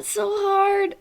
That's so hard.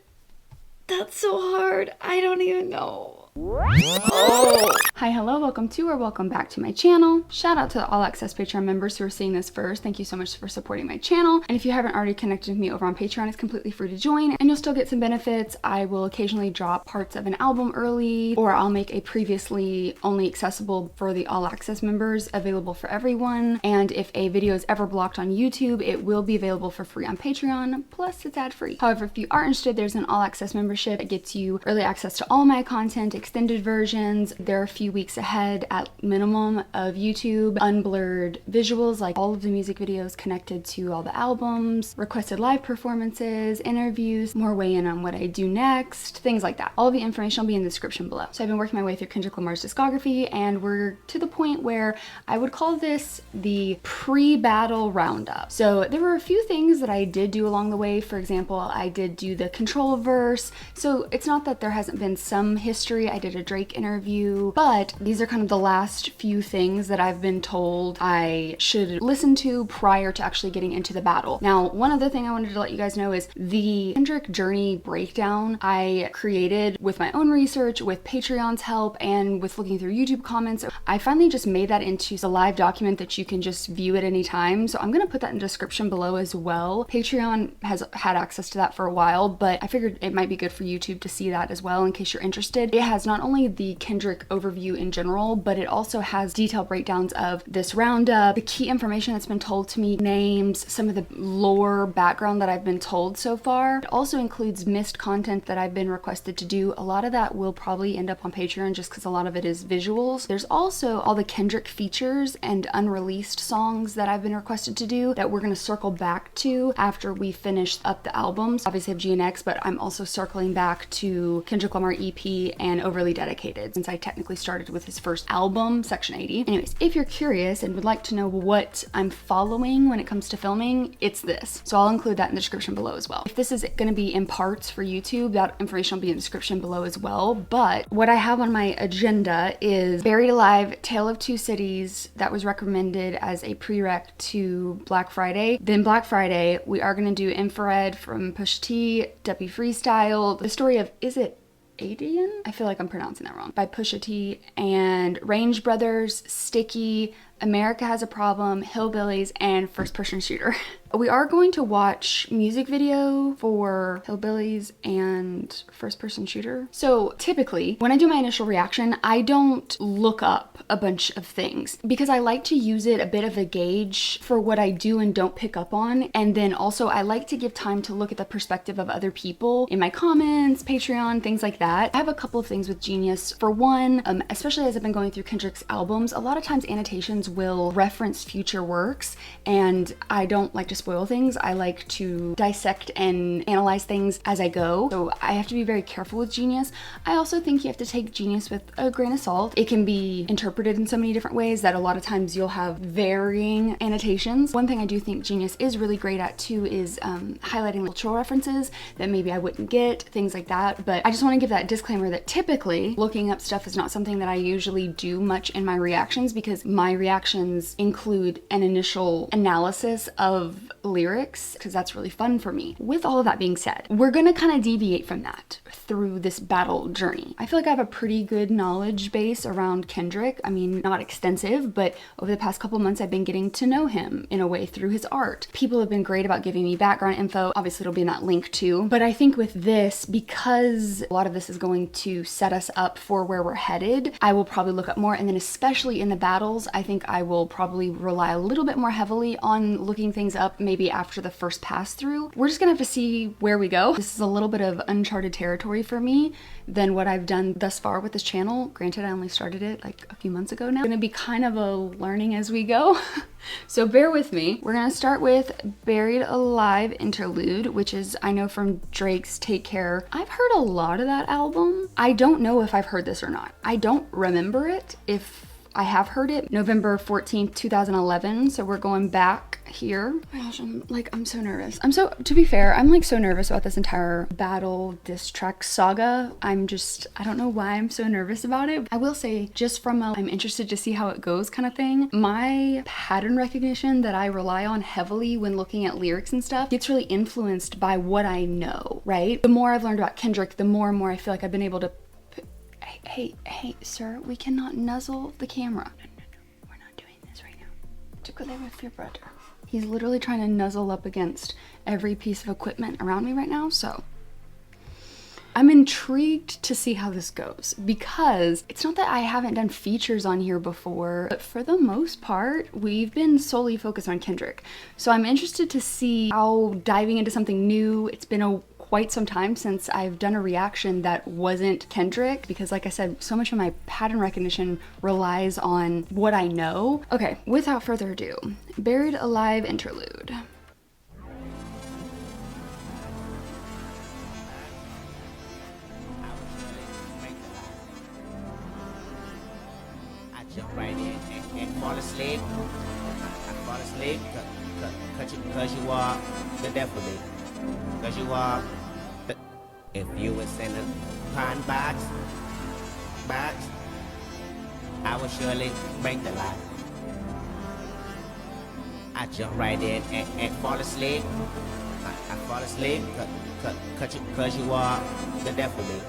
That's so hard. I don't even know. Oh. Hi, hello, welcome to or welcome back to my channel. Shout out to the All Access Patreon members who are seeing this first. Thank you so much for supporting my channel. And if you haven't already connected with me over on Patreon, it's completely free to join and you'll still get some benefits. I will occasionally drop parts of an album early, or I'll make a previously only accessible for the All Access members available for everyone. And if a video is ever blocked on YouTube, it will be available for free on Patreon, plus it's ad free. However, if you are interested, there's an All Access membership that gets you early access to all my content, extended versions. They're a few weeks ahead at minimum of YouTube, unblurred visuals, like all of the music videos connected to all the albums, requested live performances, interviews, more weigh in on what I do next, things like that. All the information will be in the description below. So I've been working my way through Kendrick Lamar's discography and we're to the point where I would call this the pre-battle roundup. So there were a few things that I did do along the way. For example, I did do the control verse. So it's not that there hasn't been some history. I did a Drake interview, but these are kind of the last few things that I've been told I should listen to prior to actually getting into the battle. Now, one other thing I wanted to let you guys know is the Kendrick journey breakdown I created with my own research, with Patreon's help, and with looking through YouTube comments. I finally just made that into a live document that you can just view at any time. So I'm gonna put that in the description below as well. Patreon has had access to that for a while, but I figured it might be good for YouTube to see that as well in case you're interested. It has not only the Kendrick overview in general, but it also has detailed breakdowns of this roundup, the key information that's been told to me, names, some of the lore background that I've been told so far. It also includes missed content that I've been requested to do. A lot of that will probably end up on Patreon just because a lot of it is visuals. There's also all the Kendrick features and unreleased songs that I've been requested to do that we're going to circle back to after we finish up the albums. Obviously I have GNX, but I'm also circling back to Kendrick Lamar EP and Overly Dedicated, since I technically started with his first album, Section 80. Anyways, if you're curious and would like to know what I'm following when it comes to filming, it's this. So I'll include that in the description below as well. If this is going to be in parts for YouTube, that information will be in the description below as well. But what I have on my agenda is Buried Alive, Tale of Two Cities. That was recommended as a prereq to Black Friday. Then Black Friday, we are going to do Infrared from Pusha T, Duppy Freestyle, the story of, is it Adidon? I feel like I'm pronouncing that wrong. By Pusha T, and Range Brothers, Sticky, America Has a Problem, Hillbillies, and First Person Shooter. We are going to watch music video for Hillbillies and First Person Shooter. So typically, when I do my initial reaction, I don't look up a bunch of things because I like to use it a bit of a gauge for what I do and don't pick up on. And then also I like to give time to look at the perspective of other people in my comments, Patreon, things like that. I have a couple of things with Genius. For one, especially as I've been going through Kendrick's albums, a lot of times annotations will reference future works, and I don't like to spoil things. I like to dissect and analyze things as I go. So I have to be very careful with Genius. I also think you have to take Genius with a grain of salt. It can be interpreted in so many different ways that a lot of times you'll have varying annotations. One thing I do think Genius is really great at too is highlighting cultural references that maybe I wouldn't get, things like that. But I just want to give that disclaimer that typically looking up stuff is not something that I usually do much in my reactions, because my reactions include an initial analysis of lyrics, because that's really fun for me. With all of that being said, we're gonna kind of deviate from that through this battle journey. I feel like I have a pretty good knowledge base around Kendrick. I mean, not extensive, but over the past couple months I've been getting to know him in a way through his art. People have been great about giving me background info. Obviously it'll be in that link too. But I think with this, because a lot of this is going to set us up for where we're headed, I will probably look up more, and then especially in the battles, I think I will probably rely a little bit more heavily on looking things up maybe after the first pass through. We're just gonna have to see where we go. This is a little bit of uncharted territory for me than what I've done thus far with this channel. Granted, I only started it like a few months ago now. It's gonna be kind of a learning as we go. So bear with me. We're gonna start with Buried Alive Interlude, which is, I know from Drake's Take Care. I've heard a lot of that album. I don't know if I've heard this or not. I don't remember it if I have heard it. November 14th, 2011. So we're going back here. Oh my gosh, I'm so nervous. To be fair, I'm like so nervous about this entire battle diss track saga. I don't know why I'm so nervous about it. I will say, just from a I'm interested to see how it goes kind of thing, my pattern recognition that I rely on heavily when looking at lyrics and stuff gets really influenced by what I know, right? The more I've learned about Kendrick, the more and more I feel like I've been able to Hey, sir, we cannot nuzzle the camera. No, we're not doing this right now. To go there with your brother. He's literally trying to nuzzle up against every piece of equipment around me right now, so I'm intrigued to see how this goes, because it's not that I haven't done features on here before, but for the most part, we've been solely focused on Kendrick. So I'm interested to see how diving into something new, it's been quite some time since I've done a reaction that wasn't Kendrick, because like I said, so much of my pattern recognition relies on what I know. Okay, without further ado, Buried Alive interlude. I jump right in and fall asleep. I fall asleep cause you are the death of me. Cause you are the... If you was in a pine box, I would surely break the lock. I jump right in and fall asleep. I fall asleep cause you are the death of me.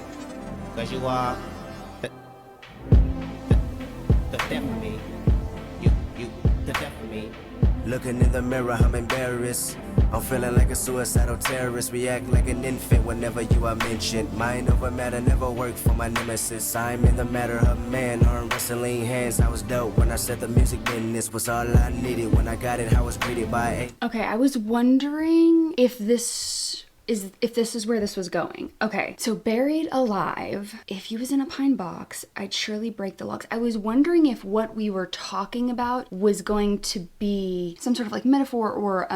Cause you are the death of me. You the death of me. Looking in the mirror, I'm embarrassed. I'm feeling like a suicidal terrorist. React like an infant whenever you are mentioned. Mind over matter never worked for my nemesis. I'm in the matter of man, arm wrestling hands. I was dope when I said the music business was all I needed. When I got it, I was greeted by a... Okay, I was wondering if this is where this was going. Okay, so Buried Alive, if he was in a pine box, I'd surely break the locks. I was wondering if what we were talking about was going to be some sort of like metaphor or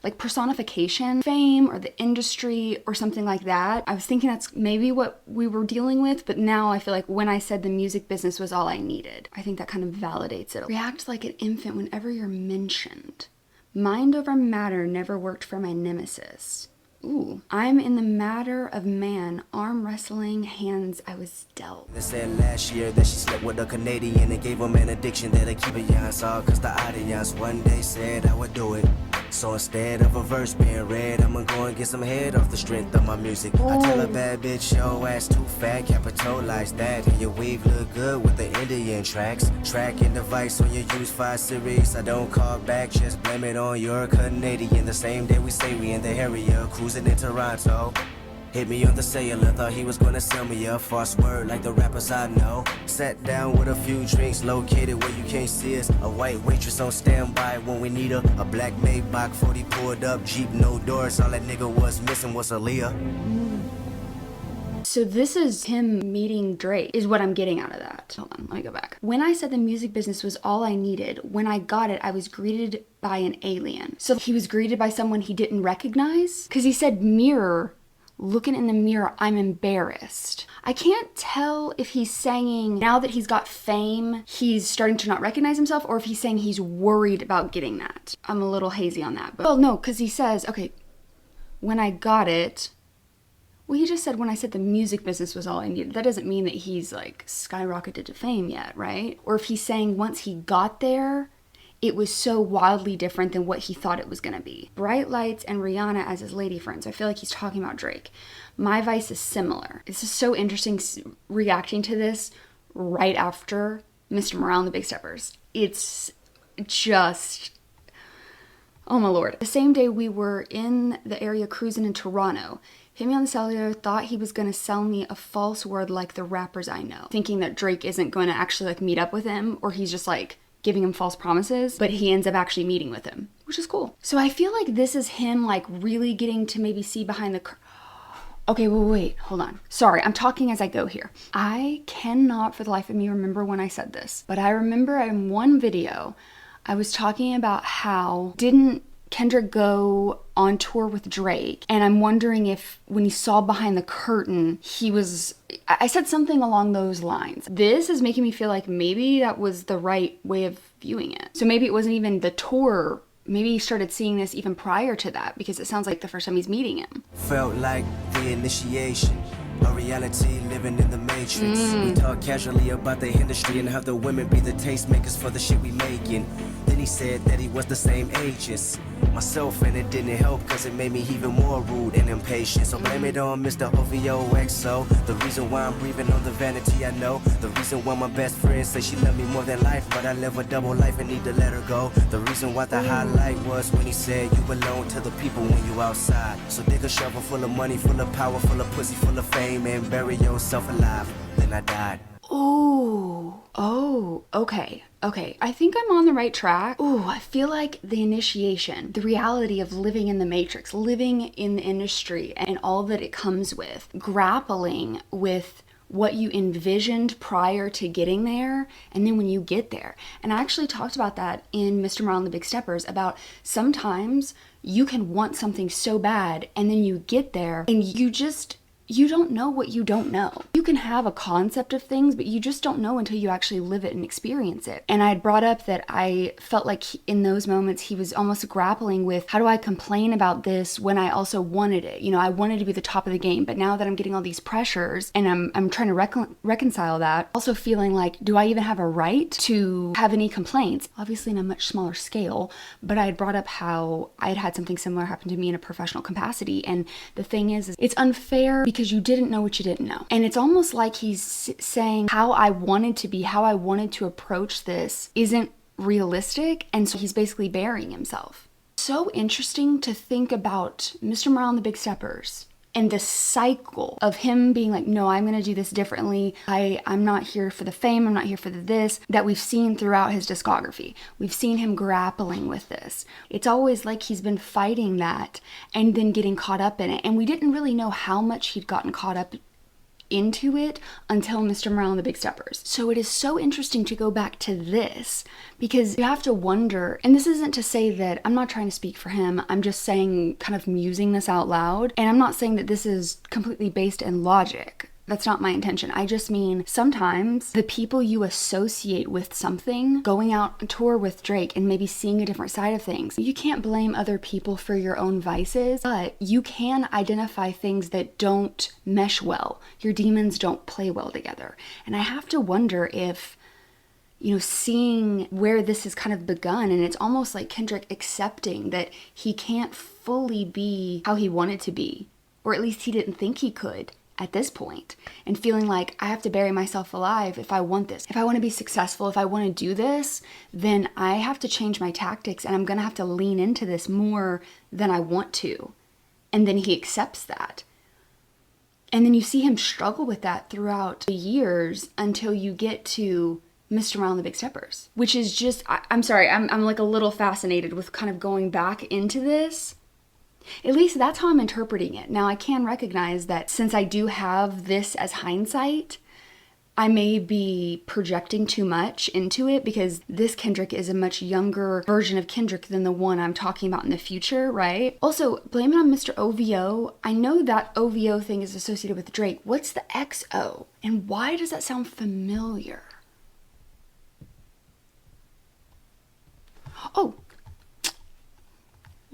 like personification, fame or the industry or something like that. I was thinking that's maybe what we were dealing with, but now I feel like when I said the music business was all I needed, I think that kind of validates it. React like an infant whenever you're mentioned. Mind over matter never worked for my nemesis. Ooh, I'm in the matter of man, arm wrestling hands I was dealt. They said last year that she slept with a Canadian and gave him an addiction that'll keep it young. Saw cause the audience one day said I would do it. So instead of a verse being read, I'ma go and get some head off the strength of my music. I tell a bad bitch, yo ass too fat, capitalize that. And your weave look good with the Indian tracks. Tracking device on your use 5 series. I don't call back, just blame it on your Canadian. The same day we say we in the area, cruising in Toronto. Hit me on the cellular, thought he was gonna sell me a false word like the rappers I know. Sat down with a few drinks, located where you can't see us. A white waitress on standby when we need her. A black Maybach 40 pulled up, Jeep no doors. All that nigga was missing was Aaliyah. So this is him meeting Drake, is what I'm getting out of that. Hold on, let me go back. When I said the music business was all I needed, when I got it, I was greeted by an alien. So he was greeted by someone he didn't recognize? Because he said mirror. Looking in the mirror, I'm embarrassed. I can't tell if he's saying now that he's got fame, he's starting to not recognize himself, or if he's saying he's worried about getting that. I'm a little hazy on that. But well, no, because he says, okay, when I got it, well, he just said when I said the music business was all I needed. That doesn't mean that he's like skyrocketed to fame yet, right? Or if he's saying once he got there, it was so wildly different than what he thought it was gonna be. Bright Lights and Rihanna as his lady friends. I feel like he's talking about Drake. My Vice is similar. This is so interesting reacting to this right after Mr. Morale and the Big Steppers. It's just, oh my lord. The same day we were in the area cruising in Toronto, hit me on the cellular, thought he was gonna sell me a false word like the rappers I know. Thinking that Drake isn't gonna actually like meet up with him, or he's just like giving him false promises, but he ends up actually meeting with him, which is cool. So I feel like this is him like really getting to maybe see behind the okay, wait, hold on. Sorry, I'm talking as I go here. I cannot for the life of me remember when I said this, but I remember in one video, I was talking about how didn't Kendrick go on tour with Drake, and I'm wondering if when he saw behind the curtain, I said something along those lines. This is making me feel like maybe that was the right way of viewing it. So maybe it wasn't even the tour maybe he started seeing this even prior to that, because it sounds like the first time he's meeting him. Felt like the initiation, a reality living in the matrix. We talk casually about the industry and how the women be the tastemakers for the shit we making. Then he said that he was the same age as myself, and it didn't help cause it made me even more rude and impatient. So blame it on Mr. OVOXO, the reason why I'm breathing on the vanity I know. The reason why my best friend say she love me more than life, but I live a double life and need to let her go. The reason why the highlight was when he said you belong to the people when you outside. So dig a shovel full of money, full of power, full of pussy, full of fame, and bury yourself alive. Then I died. Oh, okay. I think I'm on the right track. Ooh, I feel like the initiation, the reality of living in the matrix, living in the industry and all that it comes with, grappling with what you envisioned prior to getting there, and then when you get there. And I actually talked about that in Mr. Morale and the Big Steppers, about sometimes you can want something so bad and then you get there and you don't know what you don't know. You can have a concept of things, but you just don't know until you actually live it and experience it. And I had brought up that I felt like in those moments he was almost grappling with, how do I complain about this when I also wanted it? You know, I wanted to be the top of the game, but now that I'm getting all these pressures and I'm trying to reconcile that, also feeling like, do I even have a right to have any complaints? Obviously in a much smaller scale, but I had brought up how I had had something similar happen to me in a professional capacity. And the thing is it's unfair because you didn't know what you didn't know. And it's almost like he's saying how I wanted to be, how I wanted to approach this isn't realistic. And so he's basically burying himself. So interesting to think about Mr. Morale and the Big Steppers and the cycle of him being like, no, I'm going to do this differently. I'm not here for the fame. I'm not here for the this, that we've seen throughout his discography. We've seen him grappling with this. It's always like he's been fighting that and then getting caught up in it. And we didn't really know how much he'd gotten caught up into it until Mr. Morale and the Big Steppers. So it is so interesting to go back to this, because you have to wonder, and this isn't to say that, I'm not trying to speak for him, I'm just saying, kind of musing this out loud, and I'm not saying that this is completely based in logic. That's not my intention. I just mean sometimes the people you associate with something, going out on tour with Drake and maybe seeing a different side of things, you can't blame other people for your own vices, but you can identify things that don't mesh well. Your demons don't play well together. And I have to wonder if, you know, seeing where this has kind of begun, and it's almost like Kendrick accepting that he can't fully be how he wanted to be, or at least he didn't think he could at this point, and feeling like I have to bury myself alive if I want this. If I want to be successful, if I want to do this, then I have to change my tactics and I'm going to have to lean into this more than I want to. And then he accepts that. And then you see him struggle with that throughout the years until you get to Mr. Morale and the Big Steppers, which is just, I'm sorry, I'm like a little fascinated with kind of going back into this. At least that's how I'm interpreting it. Now, I can recognize that since I do have this as hindsight, I may be projecting too much into it, because this Kendrick is a much younger version of Kendrick than the one I'm talking about in the future, right? Also, blame it on Mr. OVO. I know that OVO thing is associated with Drake. What's the XO? And why does that sound familiar? Oh,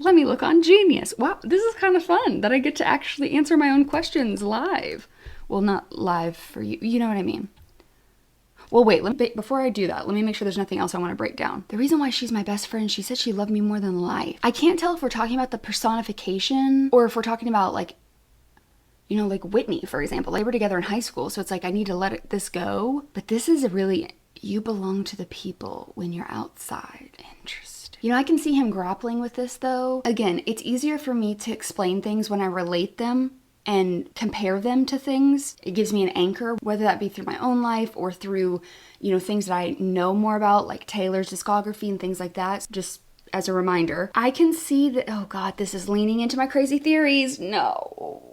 let me look on Genius. Wow, this is kind of fun that I get to actually answer my own questions live. Well, not live for you. You know what I mean? Well, wait, before I do that, let me make sure there's nothing else I want to break down. The reason why she's my best friend, she said she loved me more than life. I can't tell if we're talking about the personification or if we're talking about, like, you know, like Whitney, for example. They were together in high school, so it's like I need to let this go. But this is a really, you belong to the people when you're outside. Interesting. You know, I can see him grappling with this, though. Again, it's easier for me to explain things when I relate them and compare them to things. It gives me an anchor, whether that be through my own life or through, you know, things that I know more about, like Taylor's discography and things like that. Just as a reminder, I can see that, oh God, this is leaning into my crazy theories. No.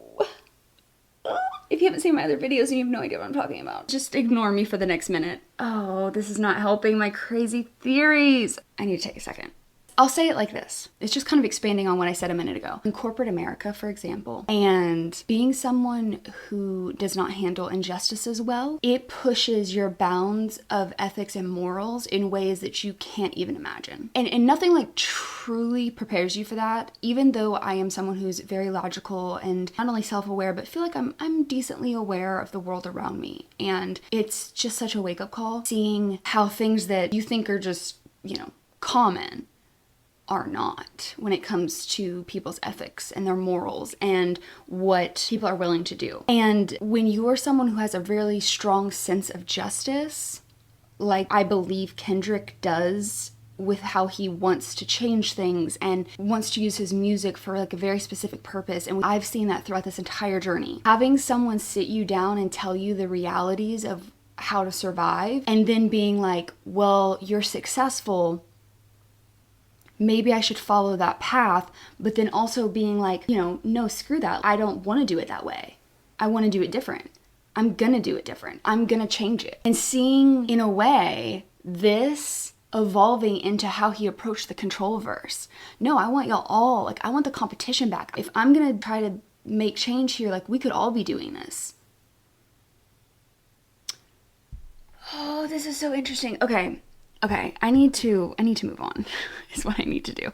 If you haven't seen my other videos and you have no idea what I'm talking about, just ignore me for the next minute. Oh, this is not helping my crazy theories. I need to take a second. I'll say it like this. It's just kind of expanding on what I said a minute ago. In corporate America, for example, and being someone who does not handle injustices well, it pushes your bounds of ethics and morals in ways that you can't even imagine. And nothing like truly prepares you for that, even though I am someone who's very logical and not only self-aware, but feel like I'm decently aware of the world around me. And it's just such a wake-up call, seeing how things that you think are just, common are not when it comes to people's ethics and their morals and what people are willing to do. And when you are someone who has a really strong sense of justice, like I believe Kendrick does with how he wants to change things and wants to use his music for like a very specific purpose, and I've seen that throughout this entire journey. Having someone sit you down and tell you the realities of how to survive, and then being like, well, you're successful, maybe I should follow that path, but then also being like, no, screw that. I don't want to do it that way. I want to do it different. I'm gonna do it different. I'm gonna change it. And seeing, in a way, this evolving into how he approached the control verse. No, I want y'all all, I want the competition back. If I'm gonna try to make change here, we could all be doing this. Oh, this is so interesting. Okay, I need to move on, is what I need to do.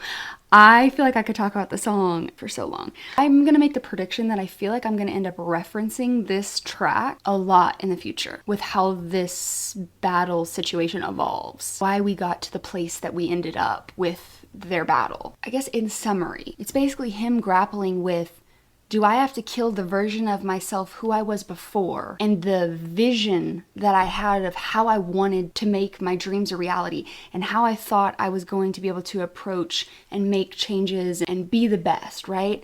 I feel like I could talk about the song for so long. I'm gonna make the prediction that I feel like I'm gonna end up referencing this track a lot in the future with how this battle situation evolves. Why we got to the place that we ended up with their battle. I guess in summary, it's basically him grappling with, do I have to kill the version of myself who I was before and the vision that I had of how I wanted to make my dreams a reality and how I thought I was going to be able to approach and make changes and be the best, right?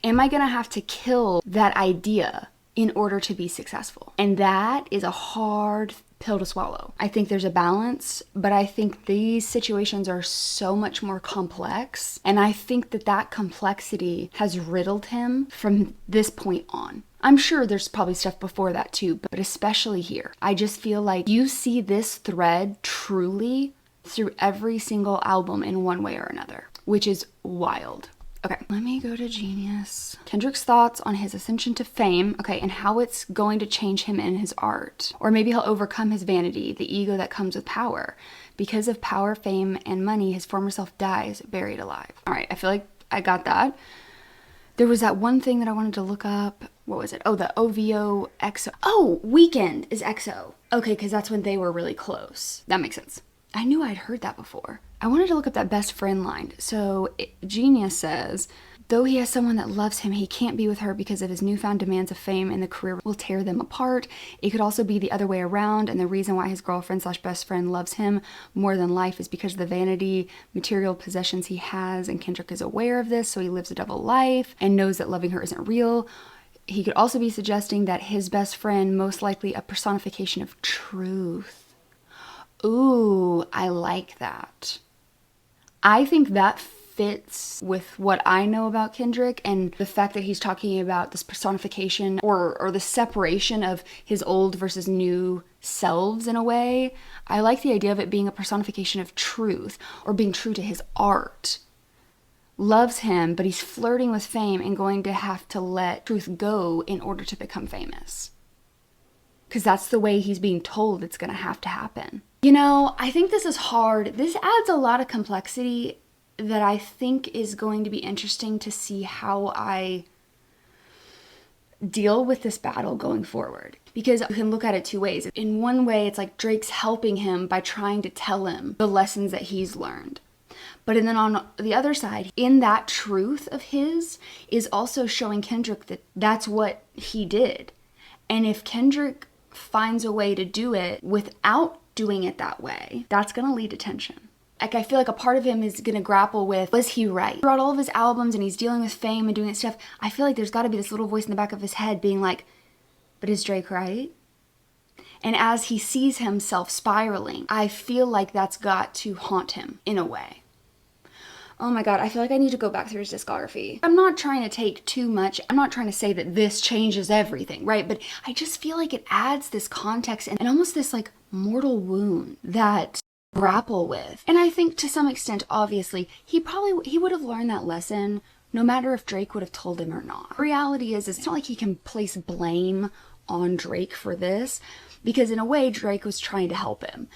Am I gonna have to kill that idea in order to be successful? And that is a hard pill to swallow. I think there's a balance, but I think these situations are so much more complex. And I think that complexity has riddled him from this point on. I'm sure there's probably stuff before that too, but especially here. I just feel like you see this thread truly through every single album in one way or another, which is wild. Okay, let me go to Genius. Kendrick's thoughts on his ascension to fame, okay, and how it's going to change him in his art. Or maybe he'll overcome his vanity, the ego that comes with power. Because of power, fame, and money, his former self dies, buried alive. All right, I feel like I got that. There was that one thing that I wanted to look up. What was it? Oh, the OVO EXO. Oh, Weekend is EXO. Okay, because that's when they were really close. That makes sense. I knew I'd heard that before. I wanted to look up that best friend line. So Genius says, though he has someone that loves him, he can't be with her because of his newfound demands of fame, and the career will tear them apart. It could also be the other way around, and the reason why his girlfriend/best friend loves him more than life is because of the vanity, material possessions he has, and Kendrick is aware of this, so he lives a double life and knows that loving her isn't real. He could also be suggesting that his best friend, most likely a personification of truth. Ooh, I like that. I think that fits with what I know about Kendrick and the fact that he's talking about this personification or the separation of his old versus new selves in a way. I like the idea of it being a personification of truth or being true to his art. Loves him, but he's flirting with fame and going to have to let truth go in order to become famous. Because that's the way he's being told it's going to have to happen. I think this is hard. This adds a lot of complexity that I think is going to be interesting to see how I deal with this battle going forward. Because you can look at it two ways. In one way, it's like Drake's helping him by trying to tell him the lessons that he's learned. But then on the other side, in that truth of his is also showing Kendrick that that's what he did. And if Kendrick finds a way to do it without doing it that way, that's gonna lead to tension. I feel like a part of him is gonna grapple with, was he right? Throughout all of his albums and he's dealing with fame and doing that stuff, I feel like there's gotta be this little voice in the back of his head being like, but is Drake right? And as he sees himself spiraling, I feel like that's got to haunt him in a way. Oh my God, I feel like I need to go back through his discography. I'm not trying to take too much. I'm not trying to say that this changes everything, right? But I just feel like it adds this context and almost this mortal wound that grapple with. And I think to some extent, obviously, he would have learned that lesson no matter if Drake would have told him or not. The reality is it's not like he can place blame on Drake for this, because in a way Drake was trying to help him.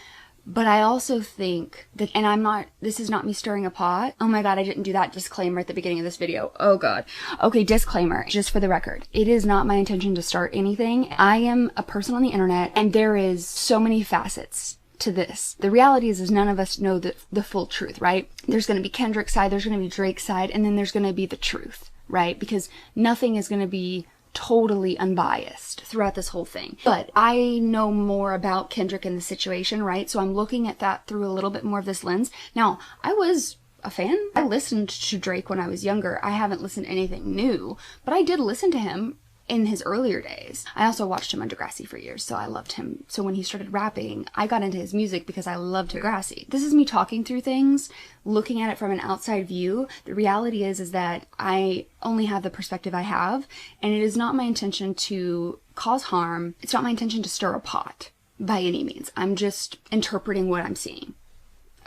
But I also think that, and this is not me stirring a pot. Oh my god, I didn't do that disclaimer at the beginning of this video. Oh god. Okay, disclaimer, just for the record. It is not my intention to start anything. I am a person on the internet, and there is so many facets to this. The reality is none of us know the full truth, right? There's going to be Kendrick's side, there's going to be Drake's side, and then there's going to be the truth, right? Because nothing is going to be totally unbiased throughout this whole thing. But I know more about Kendrick and the situation, right? So I'm looking at that through a little bit more of this lens. Now, I was a fan. I listened to Drake when I was younger. I haven't listened to anything new, but I did listen to him in his earlier days. I also watched him on Degrassi for years, so I loved him. So when he started rapping, I got into his music because I loved Degrassi. This is me talking through things, looking at it from an outside view. The reality is that I only have the perspective I have, and it is not my intention to cause harm. It's not my intention to stir a pot by any means. I'm just interpreting what I'm seeing.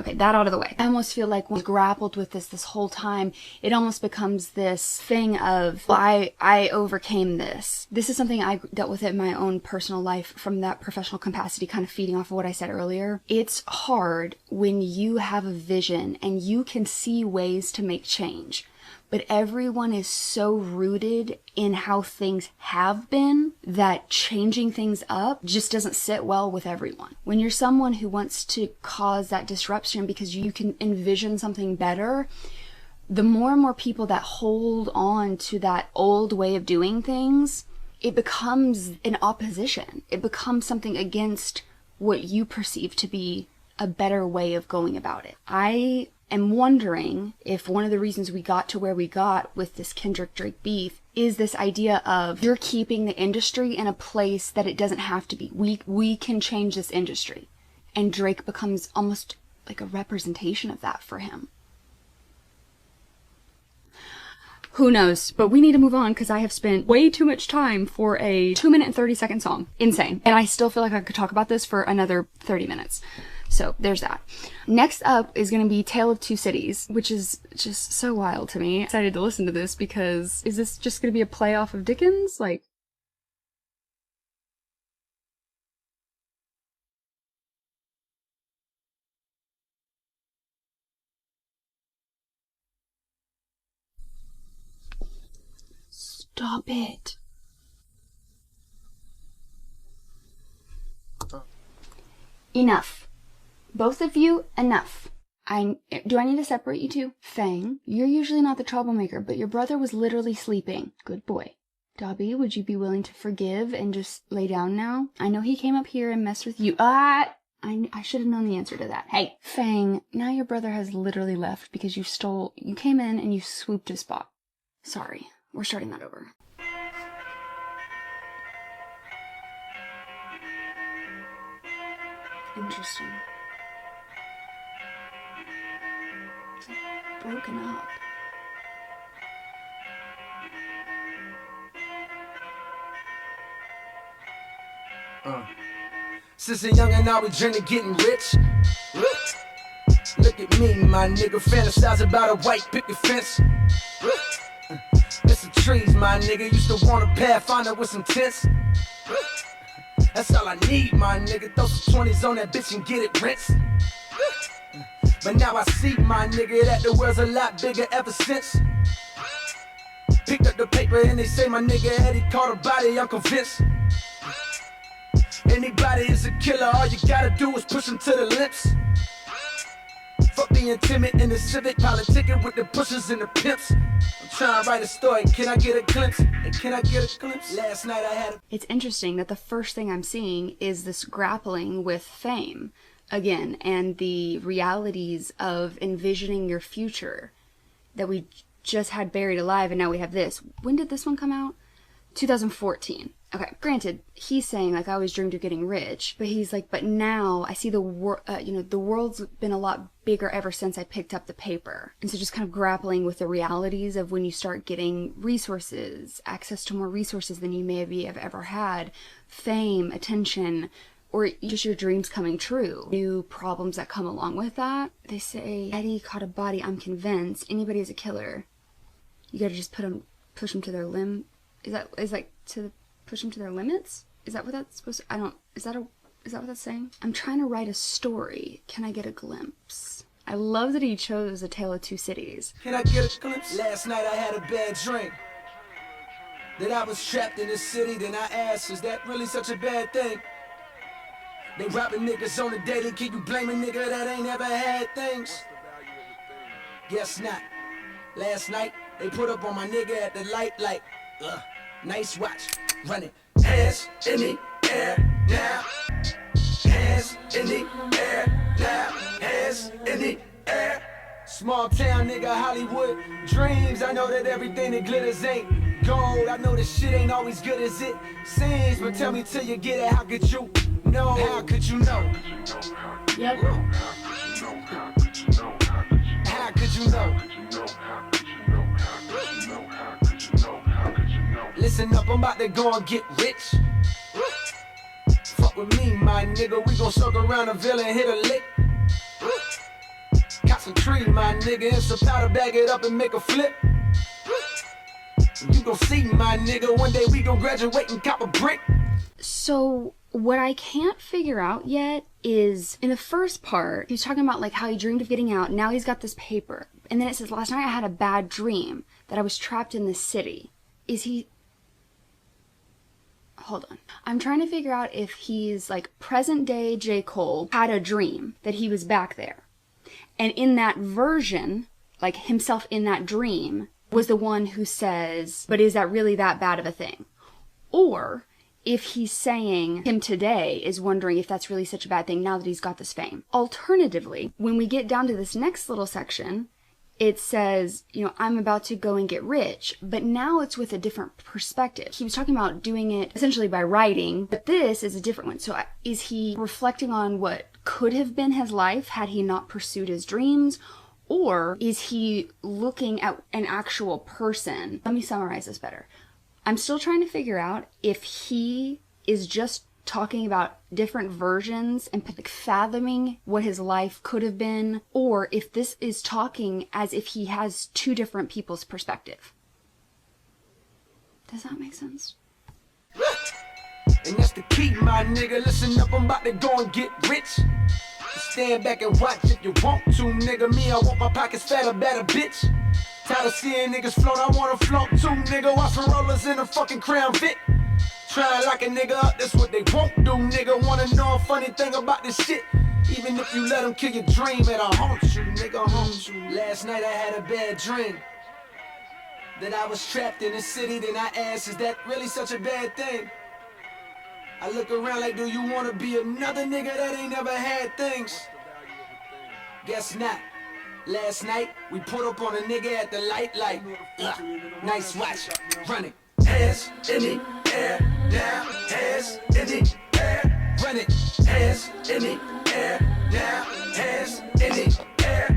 Okay, that out of the way. I almost feel like when I grappled with this whole time, it almost becomes this thing of, well, I overcame this. This is something I dealt with in my own personal life from that professional capacity, kind of feeding off of what I said earlier. It's hard when you have a vision and you can see ways to make change. But everyone is so rooted in how things have been that changing things up just doesn't sit well with everyone. When you're someone who wants to cause that disruption because you can envision something better, the more and more people that hold on to that old way of doing things, it becomes an opposition. It becomes something against what you perceive to be a better way of going about it. I am wondering if one of the reasons we got to where we got with this Kendrick Drake beef is this idea of you're keeping the industry in a place that it doesn't have to be. We can change this industry. And Drake becomes almost like a representation of that for him. Who knows? But we need to move on because I have spent way too much time for a 2-minute and 30-second song. Insane. And I still feel like I could talk about this for another 30 minutes. So there's that. Next up is going to be Tale of Two Cities, which is just so wild to me. I'm excited to listen to this because is this just going to be a play off of Dickens? Like, stop it. Enough. Both of you, enough. Do I need to separate you two? Fang, you're usually not the troublemaker, but your brother was literally sleeping. Good boy. Duppy, would you be willing to forgive and just lay down now? I know he came up here and messed with you. I should have known the answer to that. Hey, Fang, now your brother has literally left because you came in and you swooped his spot. Sorry, we're starting that over. Interesting. Broken up. Since a youngin' I was dreaming of getting rich. Look at me, my nigga, fantasize about a white picket fence. It's the trees, my nigga, used to want a pathfinder with some tents. That's all I need, my nigga, throw some 20s on that bitch and get it rinsed. But now I see, my nigga, that the world's a lot bigger ever since. Picked up the paper and they say my nigga Eddie caught a body, I'm convinced. Anybody is a killer, all you gotta do is push him to the lips. Fuck being timid in the civic, politicking with the pushers and the pimps. I'm trying to write a story, can I get a glimpse? And can I get a glimpse? Last night I had a... It's interesting that the first thing I'm seeing is this grappling with fame. Again, and the realities of envisioning your future that we just had buried alive, and now we have this. When did this one come out? 2014. Okay, granted, he's saying, like, I always dreamed of getting rich, but he's like, but now I see the world's been a lot bigger ever since I picked up the paper. And so just kind of grappling with the realities of when you start getting resources, access to more resources than you maybe have ever had, fame, attention, or just your dreams coming true. New problems that come along with that. They say, Eddie caught a body, I'm convinced. Anybody is a killer. You gotta just push them to their limb. Is that push them to their limits? Is that what that's supposed to, is that what that's saying? I'm trying to write a story. Can I get a glimpse? I love that he chose A Tale of Two Cities. Can I get a glimpse? Last night I had a bad dream. That I was trapped in the city, then I asked, is that really such a bad thing? They robbing niggas on the daily, can you blame a nigga that ain't ever had things? Guess not. Last night, they put up on my nigga at the light like, nice watch, running. Hands in the air now. Hands in the air now. Hands in the air. Small town nigga, Hollywood dreams. I know that everything that glitters ain't gold. I know this shit ain't always good as it seems, but tell me till you get it, how could you know? How could you know? Yep. How could you know? Listen up, I'm about to go and get rich. Fuck with me, my nigga, we gon' circle around the villa and hit a lick. Got some tree, my nigga, and some powder, bag it up and make a flip. You gon' see, my nigga, one day we gon' graduate and cop a brick. So what I can't figure out yet is, in the first part, he's talking about like how he dreamed of getting out. Now he's got this paper. And then it says, last night I had a bad dream that I was trapped in the city. Is he... Hold on. I'm trying to figure out if he's like present day J. Cole had a dream that he was back there. And in that version, like himself in that dream, was the one who says, but is that really that bad of a thing? Or if he's saying him today is wondering if that's really such a bad thing now that he's got this fame. Alternatively, when we get down to this next little section, it says, you know, I'm about to go and get rich, but now it's with a different perspective. He was talking about doing it essentially by writing, but this is a different one. So is he reflecting on what could have been his life had he not pursued his dreams? Or is he looking at an actual person? Let me summarize this better. I'm still trying to figure out if he is just talking about different versions and fathoming what his life could have been, or if this is talking as if he has two different people's perspective. Does that make sense? And that's the key, my nigga. Listen up, I'm about to go and get rich. Stand back and watch if you want to, nigga. Me, I want my pockets fatter, better, bitch. Tired of seeing niggas float, I wanna float too, nigga. Watch some rollers in a fucking Crown Vic. Try lock a nigga up, that's what they won't do, nigga. Wanna know a funny thing about this shit? Even if you let them kill your dream, it'll haunt you, nigga, haunt you. Last night I had a bad dream that I was trapped in a city. Then I asked, is that really such a bad thing? I look around like, do you wanna be another nigga that ain't never had things? Guess not. Last night, we put up on a nigga at the light like, nice watch, running. Hands in the air, now, hands in the air, running. Hands in the air, now, hands in the air.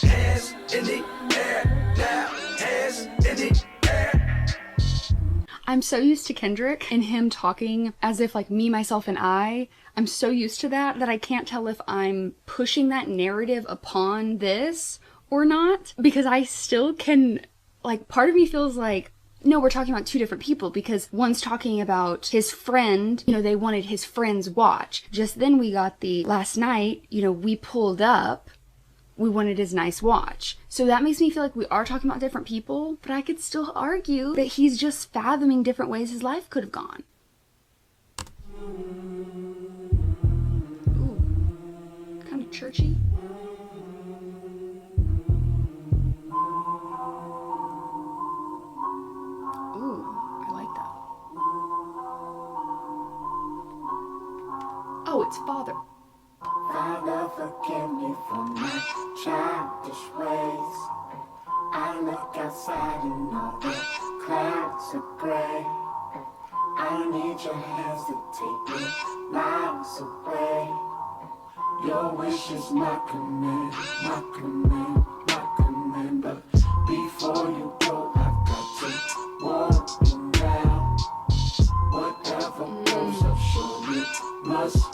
Hands in the air, now, hands in the air. I'm so used to Kendrick and him talking as if like me, myself, and I'm so used to that I can't tell if I'm pushing that narrative upon this or not, because I still can, like, part of me feels like, no, we're talking about two different people, because one's talking about his friend, you know, they wanted his friend's watch. Just then we got the last night, you know, we pulled up, we wanted his nice watch. So that makes me feel like we are talking about different people, but I could still argue that he's just fathoming different ways his life could have gone. Ooh, kind of churchy. Ooh, I like that. Oh, it's Father. Father, forgive me for my childish ways. I look outside and all the clouds are gray. I need your hands to take me miles away. Your wish is my command, my command, my command. But before you go, I've got to walk around. Whatever goes up, surely must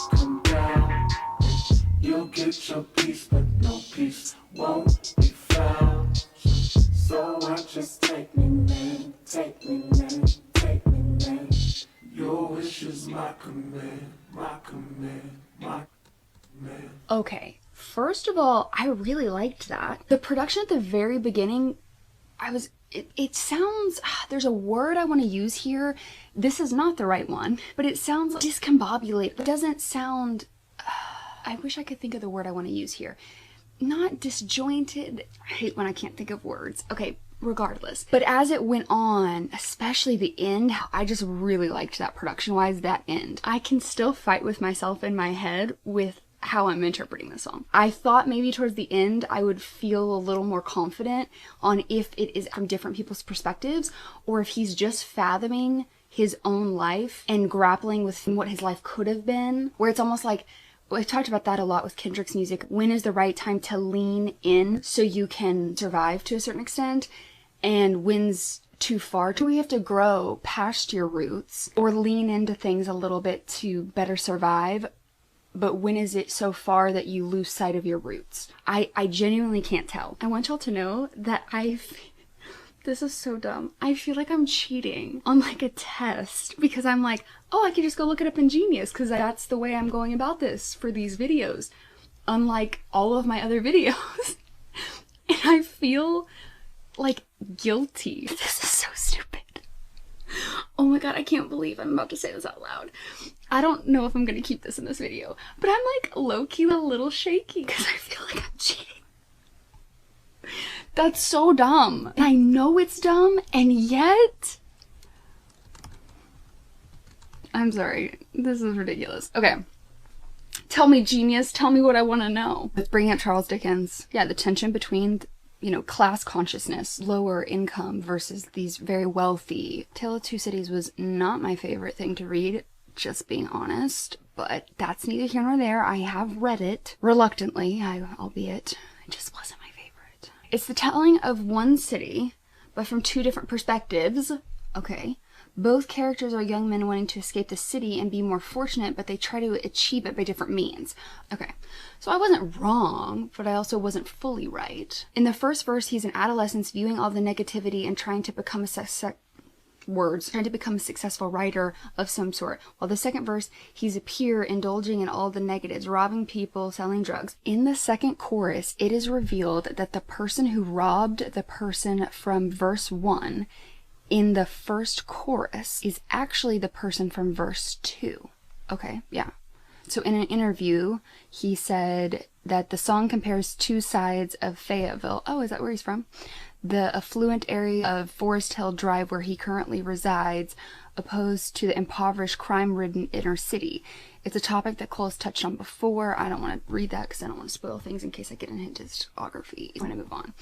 So what, just take me, man, take me, man, take me, man. Your wish is my command, my command, my command. Okay, first of all, I really liked that. The production at the very beginning, it sounds, there's a word I want to use here. This is not the right one, but it sounds discombobulated. It doesn't sound, I wish I could think of the word I want to use here. Not disjointed. I hate when I can't think of words. Okay, regardless. But as it went on, especially the end, I just really liked that production-wise, that end. I can still fight with myself in my head with how I'm interpreting the song. I thought maybe towards the end I would feel a little more confident on if it is from different people's perspectives or if he's just fathoming his own life and grappling with what his life could have been, where it's almost like, I've talked about that a lot with Kendrick's music. When is the right time to lean in so you can survive to a certain extent? And when's too far? Do we have to grow past your roots or lean into things a little bit to better survive? But when is it so far that you lose sight of your roots? I genuinely can't tell. I want y'all to know that this is so dumb. I feel like I'm cheating on like a test because I'm like, oh, I could just go look it up in Genius because that's the way I'm going about this for these videos. Unlike all of my other videos. And I feel like guilty. This is so stupid. Oh my god, I can't believe I'm about to say this out loud. I don't know if I'm gonna keep this in this video, but I'm like low-key a little shaky because I feel like I'm cheating. That's so dumb. I know it's dumb, and yet... I'm sorry. This is ridiculous. Okay. Tell me, Genius. Tell me what I want to know. Let's bring up Charles Dickens. Yeah, the tension between, you know, class consciousness, lower income versus these very wealthy. Tale of Two Cities was not my favorite thing to read, just being honest, but that's neither here nor there. I have read it reluctantly, albeit it just wasn't my favorite. It's the telling of one city, but from two different perspectives. Okay. Both characters are young men wanting to escape the city and be more fortunate, but they try to achieve it by different means. Okay, so I wasn't wrong, but I also wasn't fully right. In the first verse, he's an adolescent viewing all the negativity and trying to become a successful writer of some sort. While the second verse, he's a peer indulging in all the negatives, robbing people, selling drugs. In the second chorus, it is revealed that the person who robbed the person from verse 1 in the first chorus is actually the person from verse 2. Okay, yeah. So in an interview, he said that the song compares two sides of Fayetteville. Oh, is that where he's from? The affluent area of Forest Hill Drive where he currently resides, opposed to the impoverished, crime-ridden inner city. It's a topic that Cole's touched on before. I don't want to read that because I don't want to spoil things in case I get into his discography when I move on.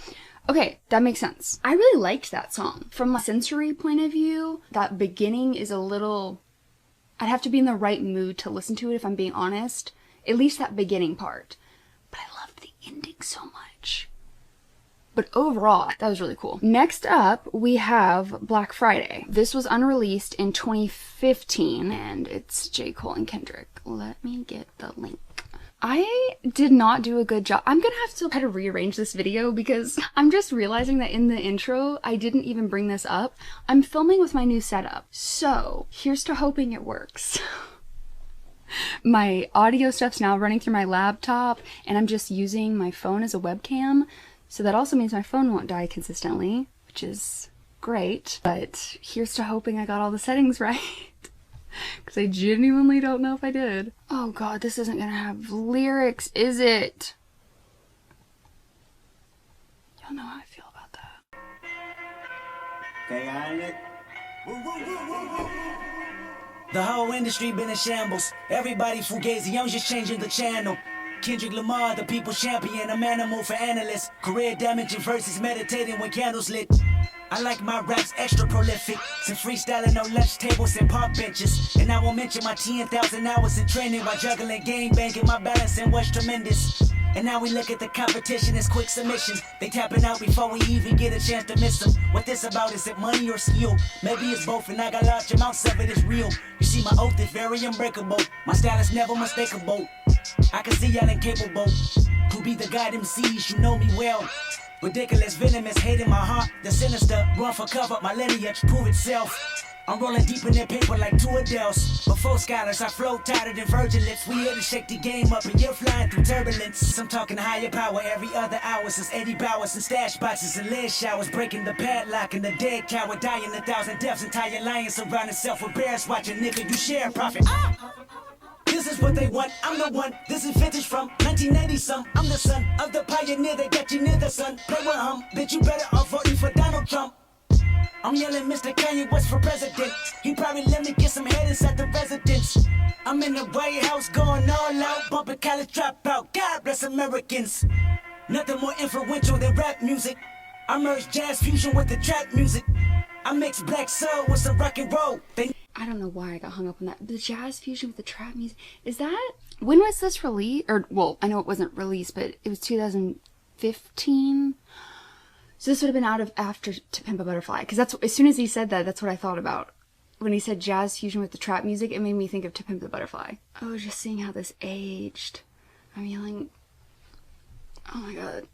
Okay, that makes sense. I really liked that song. From a sensory point of view, that beginning is a little... I'd have to be in the right mood to listen to it if I'm being honest. At least that beginning part. But I loved the ending so much. But overall, that was really cool. Next up, we have Black Friday. This was unreleased in 2015, and it's J. Cole and Kendrick. Let me get the link. I did not do a good job. I'm gonna have to try to rearrange this video because I'm just realizing that in the intro, I didn't even bring this up. I'm filming with my new setup. So, here's to hoping it works. My audio stuff's now running through my laptop, and I'm just using my phone as a webcam. So that also means my phone won't die consistently, which is great. But here's to hoping I got all the settings right. Because I genuinely don't know if I did. Oh god, this isn't gonna have lyrics, is it? Y'all know how I feel about that. The whole industry been in shambles. Everybody fugazi, I'm just changing the channel. Kendrick Lamar, the people's champion, I'm animal for analysts. Career damaging versus meditating when candles lit. I like my raps extra prolific. Some freestyling on lunch tables and park benches. And I won't mention my 10,000 hours in training while juggling game banking. My balancing was tremendous. And now we look at the competition as quick submissions. They tapping out before we even get a chance to miss them. What this about, is it money or skill? Maybe it's both, and I got large amounts of it, it's real. You see, my oath is very unbreakable. My style is never mistakable. I can see y'all incapable. Who be the god MCs, you know me well. Ridiculous, venomous, hate in my heart. The sinister, run for cover, my lineage prove itself. I'm rolling deep in that paper like two Adels. Before scholars, I flow tighter than virgin lips. We here to shake the game up and you're flying through turbulence. I'm talking higher power every other hour since Eddie Bowers and stash boxes and lead showers. Breaking the padlock and the dead coward dying 1,000 deaths. Entire lions surround itself with bears watching nigga you share profit. This is what they want, I'm the one. This is vintage from 1980 some. I'm the son of the pioneer that got you near the sun. Play with him, bitch you better off voting for Donald Trump. I'm yelling Mr. Kanye West for president. He probably let me get some head inside the residence. I'm in the White House going all out, bumping college dropout. God bless Americans. Nothing more influential than rap music. I merge jazz fusion with the trap music. I mix black soul with some rock and roll. I don't know why I got hung up on that. The jazz fusion with the trap music. Is that... When was this released? Or, well, I know it wasn't released, but it was 2015. So this would have been out of after To Pimp a Butterfly. Because that's, as soon as he said that, that's what I thought about. When he said jazz fusion with the trap music, it made me think of To Pimp a Butterfly. Oh, just seeing how this aged. I'm yelling... Oh my god.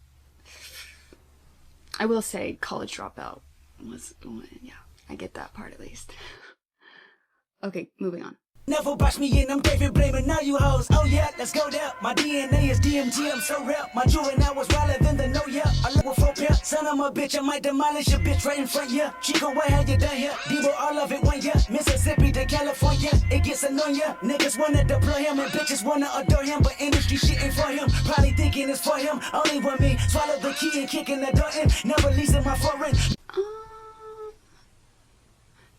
I will say College Dropout was... Yeah, I get that part at least. Okay, moving on. Never box me in, I'm David blaming now you hoes. Oh yeah, let's go there. My DNA is DMT, I'm so real. My juvenile was wilder than the no yeah. I live with 4 pair. Son of a bitch, I might demolish your bitch right in front, yeah. Chico, what have you done here? Debo, all of it one year. Mississippi to California, it gets annoying, yeah. Niggas wanna deploy him and bitches wanna adore him. But industry shit ain't for him, probably thinking it's for him. Only one me, swallow the key and kicking the door in. Never leasing my foreign.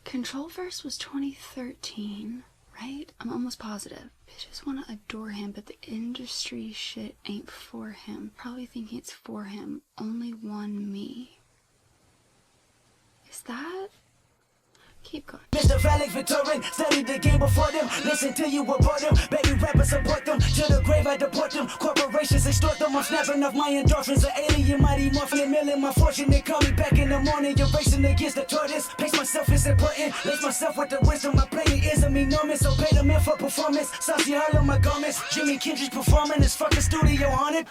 Control verse was 2013. Right? I'm almost positive. Bitches want to adore him, but the industry shit ain't for him. Probably thinking it's for him. Only one me. Is that? Keep going. Mr. Felix Victorian, studied the game before them. Listen till you report them. Baby rappers support them. To the grave I deport them. Corporations extort them. I'm snapping off my endorphins. An alien mighty morphin' and milling my fortune. They call me back in the morning. You're racing against the tortoise. Pace myself is important. Lace myself with the wisdom. My playing isn't enormous. So pay them in for performance. Saucy Harlem, my garments. Jimmy Kendrick performing. This fucking studio haunted.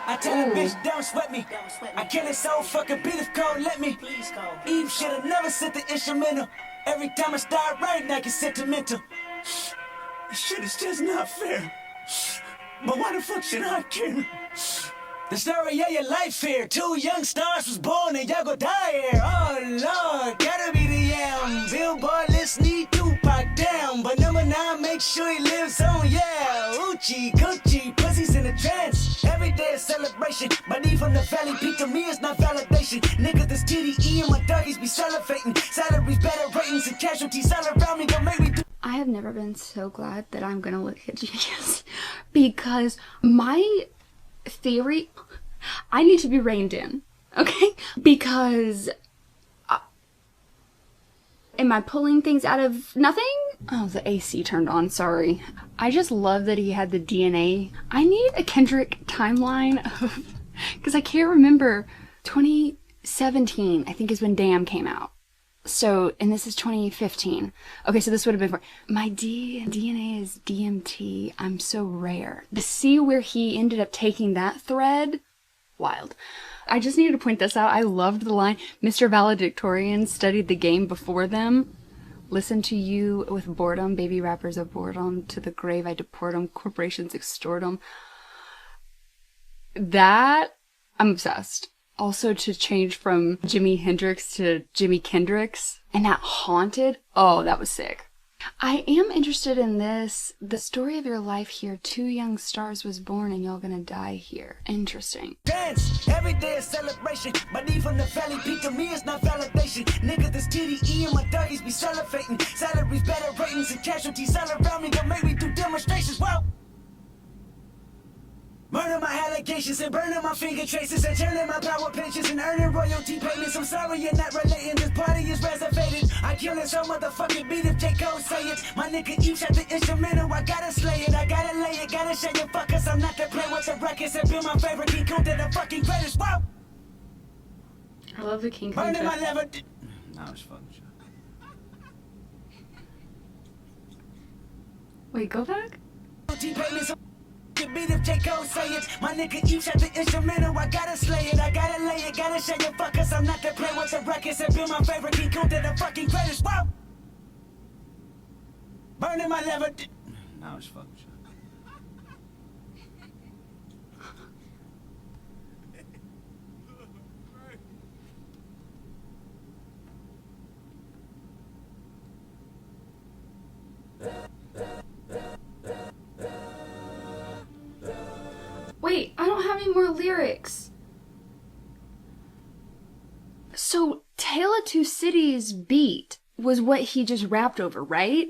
I tell a bitch, don't sweat me. I kill it so fucking beat if cold, let me. Eve should've never sent the instrumental. Every time I start writing, I get sentimental. This shit is just not fair. But why the fuck should I care? The story of your life here. 2 young stars was born and y'all gon' die here. Oh Lord, gotta be the Billboard, let's need Tupac down. But number 9, make sure he lives on, yeah. Uchi, Gucci, pussies in a trance. Every day is celebration. But even from the valley peak to me is not validation. Nigga, this TDE and my doggies be celebrating. Salaries, better ratings, and casualties all around me gon' make me do. I have never been so glad that I'm gonna look at Genius. Because my theory, I need to be reined in, okay? Because am I pulling things out of nothing? Oh, the AC turned on, sorry. I just love that he had the DNA. I need a Kendrick timeline of, because I can't remember. 2017, I think, is when Damn came out. So, and this is 2015. Okay, so this would have been for my DNA is DMT. I'm so rare. To see where he ended up taking that thread, wild. I just needed to point this out. I loved the line, Mr. Valedictorian studied the game before them. Listen to you with boredom, baby rappers of boredom. To the grave I deport them, corporations extort them. That, I'm obsessed. Also to change from Jimi Hendrix to Jimi Kendricks. And that haunted, oh, that was sick. I am interested in this. The story of your life here. 2 young stars was born and y'all gonna die here. Interesting. Dance, every day is celebration. But even from the valley peak to me is not validation. Nigga, this TDE and my doggies be celebrating. Salaries, better ratings, and casualties all around me gon' make me do demonstrations. Wow. Murder my allegations and burning my finger traces and turning my power pensions and earning royalty payments. I'm sorry you're not relating, this party is reservated. I kill this whole motherfucking beat if J. Cole say it. My nigga each at the instrumental, I gotta slay it, I gotta lay it, gotta show you fuckers. I'm not to play with the records and be my favorite King Kunta, the fucking greatest. Wow! I love the King Kunta. Burning my lever. No, it's fucking shit. Wait, go back? the beat if J. Cole say it. My nigga each at the instrumental, I gotta slay it, I gotta lay it, gotta shake it, fuck us, I'm not to play with the records, have been my favorite, King Kunta, the fucking greatest, whoa! Burning my lever, now it's fucking shit. Wait, I don't have any more lyrics. So, Tale of Two Cities beat was what he just rapped over, right?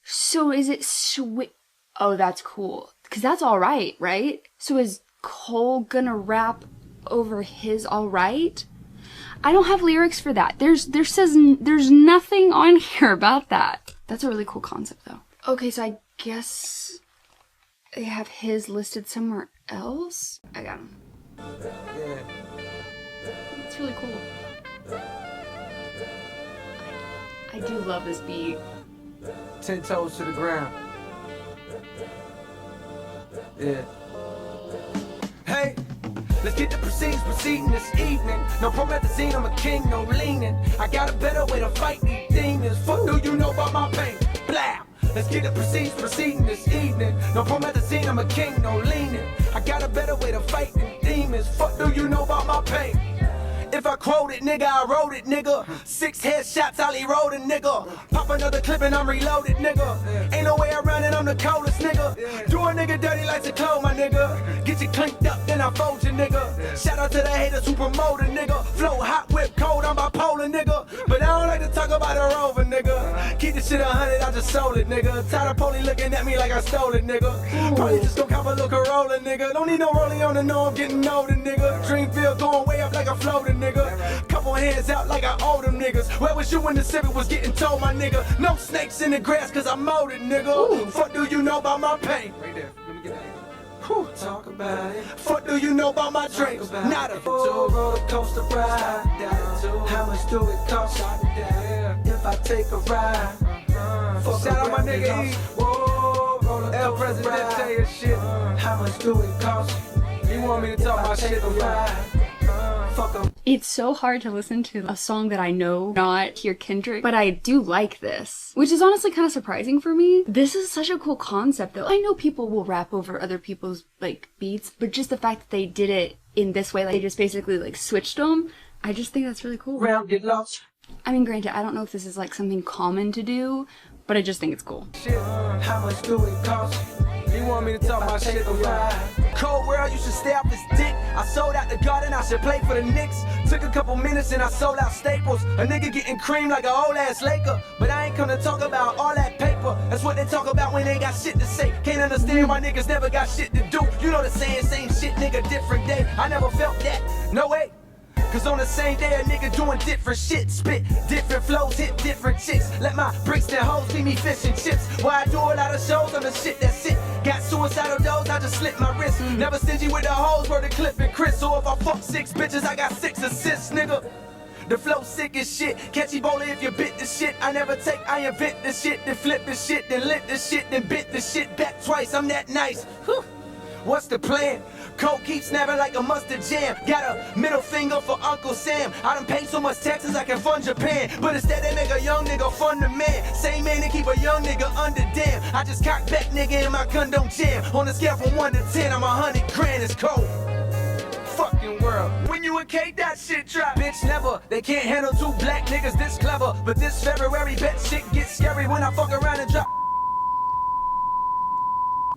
So is it Oh, that's cool. Because that's alright, right? So is Cole gonna rap over his alright? I don't have lyrics for that. There's nothing on here about that. That's a really cool concept though. Okay, so I guess they have his listed somewhere else? I got him. Yeah. It's really cool. I do love this beat. 10 toes to the ground. Yeah. Hey, let's get the proceedings proceeding this evening. No promethazine, I'm a king, no leaning. I got a better way to fight these demons. Fuck do you know about my pain? Blah. Let's get the proceedings proceeding this evening. No promethazine, I'm a king, no leaning. I got a better way to fight these demons. Fuck do you know about my pain? If I quote it, nigga, I wrote it, nigga. 6 headshots, Ollie wrote a nigga. Pop another clip and I'm reloaded, nigga. Ain't no way around it, I'm the coldest, nigga. Do a nigga dirty like a clone, my nigga. Get you clinked up, then I fold you, nigga. Shout out to the haters who promote a nigga. Flow hot, whip cold, I'm bipolar, nigga. But I don't like to talk about a rover, nigga. Keep the shit 100, I just sold it, nigga. Tired of police looking at me like I stole it, nigga. Probably just gon' cop a look Corolla, nigga. Don't need no rolling on to know I'm getting older, nigga. Dreamville going way up like a floating, nigga. Couple hands out like I owe them niggas. Where was you when the Civic was getting told, my nigga? No snakes in the grass cause I mowed it, nigga. Ooh. Fuck do you know about my pain? Right there, let me get that. Whew. Talk about it. Fuck do you know about my dreams? Not a full roller coaster ride. How much do it cost? If I take a ride. Shout out my nigga E. Whoa, El Presidente and shit. How much do it cost? You want me to talk my shit on ride? It's so hard to listen to a song that I know, not hear Kendrick, but I do like this, which is honestly kind of surprising for me. This is such a cool concept though. I know people will rap over other people's like beats, but just the fact that they did it in this way, like they just basically like switched them, I just think that's really cool. Round get lost. I mean, granted, I don't know if this is like something common to do, but I just think it's cool. Shit. How much do it cost? You want me to talk my shit on ride? Cold world, you should stay off this dick. I sold out the garden, I should play for the Knicks. Took a couple minutes and I sold out staples. A nigga getting cream like an old ass Laker. But I ain't come to talk about all that paper. That's what they talk about when they got shit to say. Can't understand why niggas never got shit to do. You know the saying, same shit, nigga, different day. I never felt that, no way. Cause on the same day a nigga doing different shit. Spit different flows, hit different chicks. Let my bricks and hoes leave me fish and chips. Why I do a lot of shows on the shit that's it. Got suicidal doors, I just slit my wrist. Never stingy with the hoes, word the clip and Chris. So if I fuck 6 bitches, I got 6 assists, nigga. The flow sick as shit. Catchy bowler if you bit the shit. I never take, I invent the shit. Then flip the shit, then lit the shit, then bit the shit back twice. I'm that nice. Whew. What's the plan? Coke keeps snapping like a mustard jam. Got a middle finger for Uncle Sam. I done paid so much taxes I can fund Japan. But instead they make a young nigga fund the man. Same man that keep a young nigga under dam. I just cock back nigga and my gun don't jam. On a scale from 1 to 10, I'm 100 grand, it's cold. Fucking world. When you and K, that shit drop. Bitch, never. They can't handle 2 black niggas this clever. But this February, bet shit gets scary when I fuck around and drop.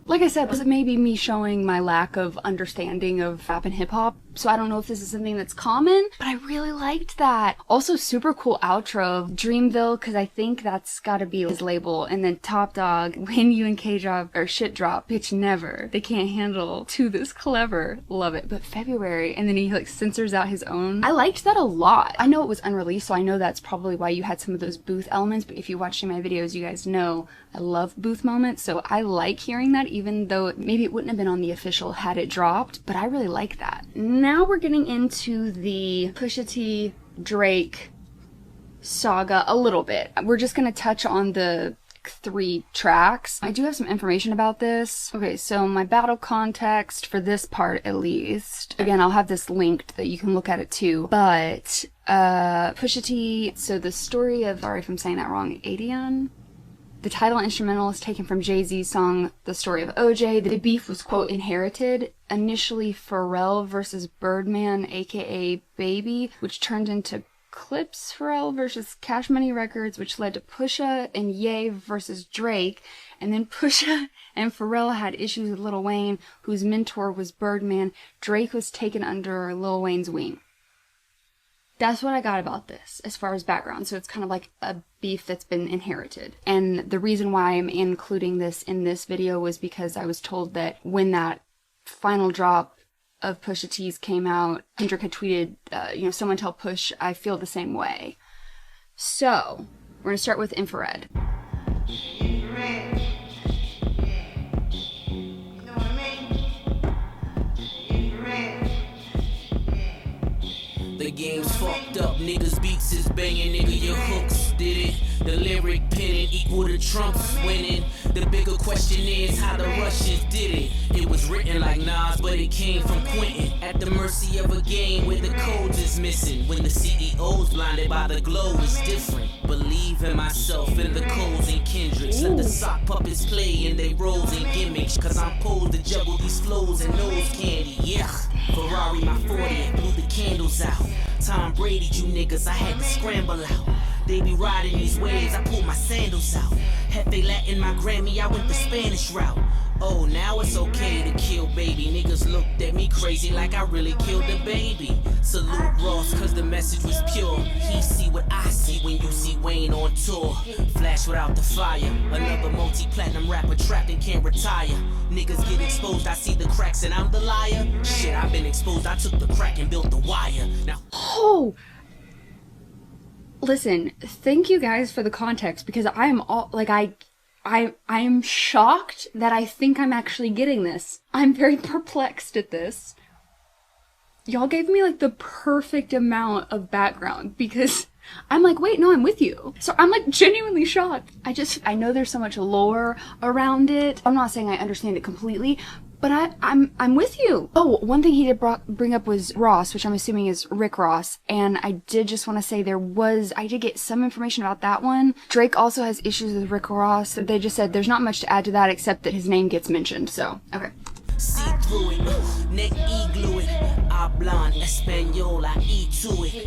Like I said, this may be me showing my lack of understanding of rap and hip hop, so I don't know if this is something that's common, but I really liked that. Also, super cool outro of Dreamville, because I think that's gotta be his label, and then Top Dog, when you and K drop, or shit drop, bitch never. They can't handle 2 this clever. Love it. But February, and then he like censors out his own. I liked that a lot. I know it was unreleased, so I know that's probably why you had some of those booth elements, but if you watched my videos, you guys know I love booth moments, so I like hearing that, even though maybe it wouldn't have been on the official had it dropped, but I really like that. Now we're getting into the Pusha T Drake saga a little bit. We're just gonna touch on the 3 tracks. I do have some information about this. Okay, so my battle context for this part at least. Again, I'll have this linked that you can look at it too. But Pusha T, so the story of, sorry if I'm saying that wrong, adidon? The title instrumental is taken from Jay-Z's song The Story of OJ. The beef was, quote, inherited. Initially Pharrell versus Birdman, aka Baby, which turned into Clips Pharrell versus Cash Money Records, which led to Pusha and Ye versus Drake. And then Pusha and Pharrell had issues with Lil Wayne, whose mentor was Birdman. Drake was taken under Lil Wayne's wing. That's what I got about this as far as background. So it's kind of like a beef that's been inherited. And the reason why I'm including this in this video was because I was told that when that final drop of Pusha T's came out, Kendrick had tweeted, someone tell Push I feel the same way. So we're going to start with infrared. Infrared. Yeah. You know what I mean? Infrared. The game's fucked up, niggas beats is banging, nigga your hooks did it. The lyric penning equal to Trump's winning. The bigger question is how the Russians did it. It was written like Nas, but it came from Quentin. At the mercy of a game where the codes is missing. When the CEO's blinded by the glow is different. Believe in myself and the codes and Kendricks. Let the sock puppets play in they roles and gimmicks. Cause I'm posed to juggle these flows and nose candy, yeah. Ferrari my 40 blew the candles out. Tom Brady, you niggas, I had to scramble out. They be riding these waves, I pulled my sandals out. Hefe Latin my Grammy, I went the Spanish route. Oh, now it's okay to kill baby. Niggas looked at me crazy like I really killed the baby. Salute Ross, cause the message was pure. He see what I see when you see Wayne on tour. Flash without the fire. Another multi-platinum rapper trapped and can't retire. Niggas get exposed, I see the cracks and I'm the liar. Shit, I've been exposed, I took the crack and built the wire. Now, Oh! Listen, thank you guys for the context, because I am all, like, I'm shocked that I think I'm actually getting this. I'm very perplexed at this. Y'all gave me like the perfect amount of background, because I'm like, wait, no, I'm with you. So I'm like genuinely shocked. I know there's so much lore around it. I'm not saying I understand it completely, but I'm with you. Oh, one thing he did bring up was Ross, which I'm assuming is Rick Ross. And I did just want to say I did get some information about that one. Drake also has issues with Rick Ross. They just said there's not much to add to that except that his name gets mentioned. So, okay. see through it, neck igloo it. Hablan Espanol, I eat to it.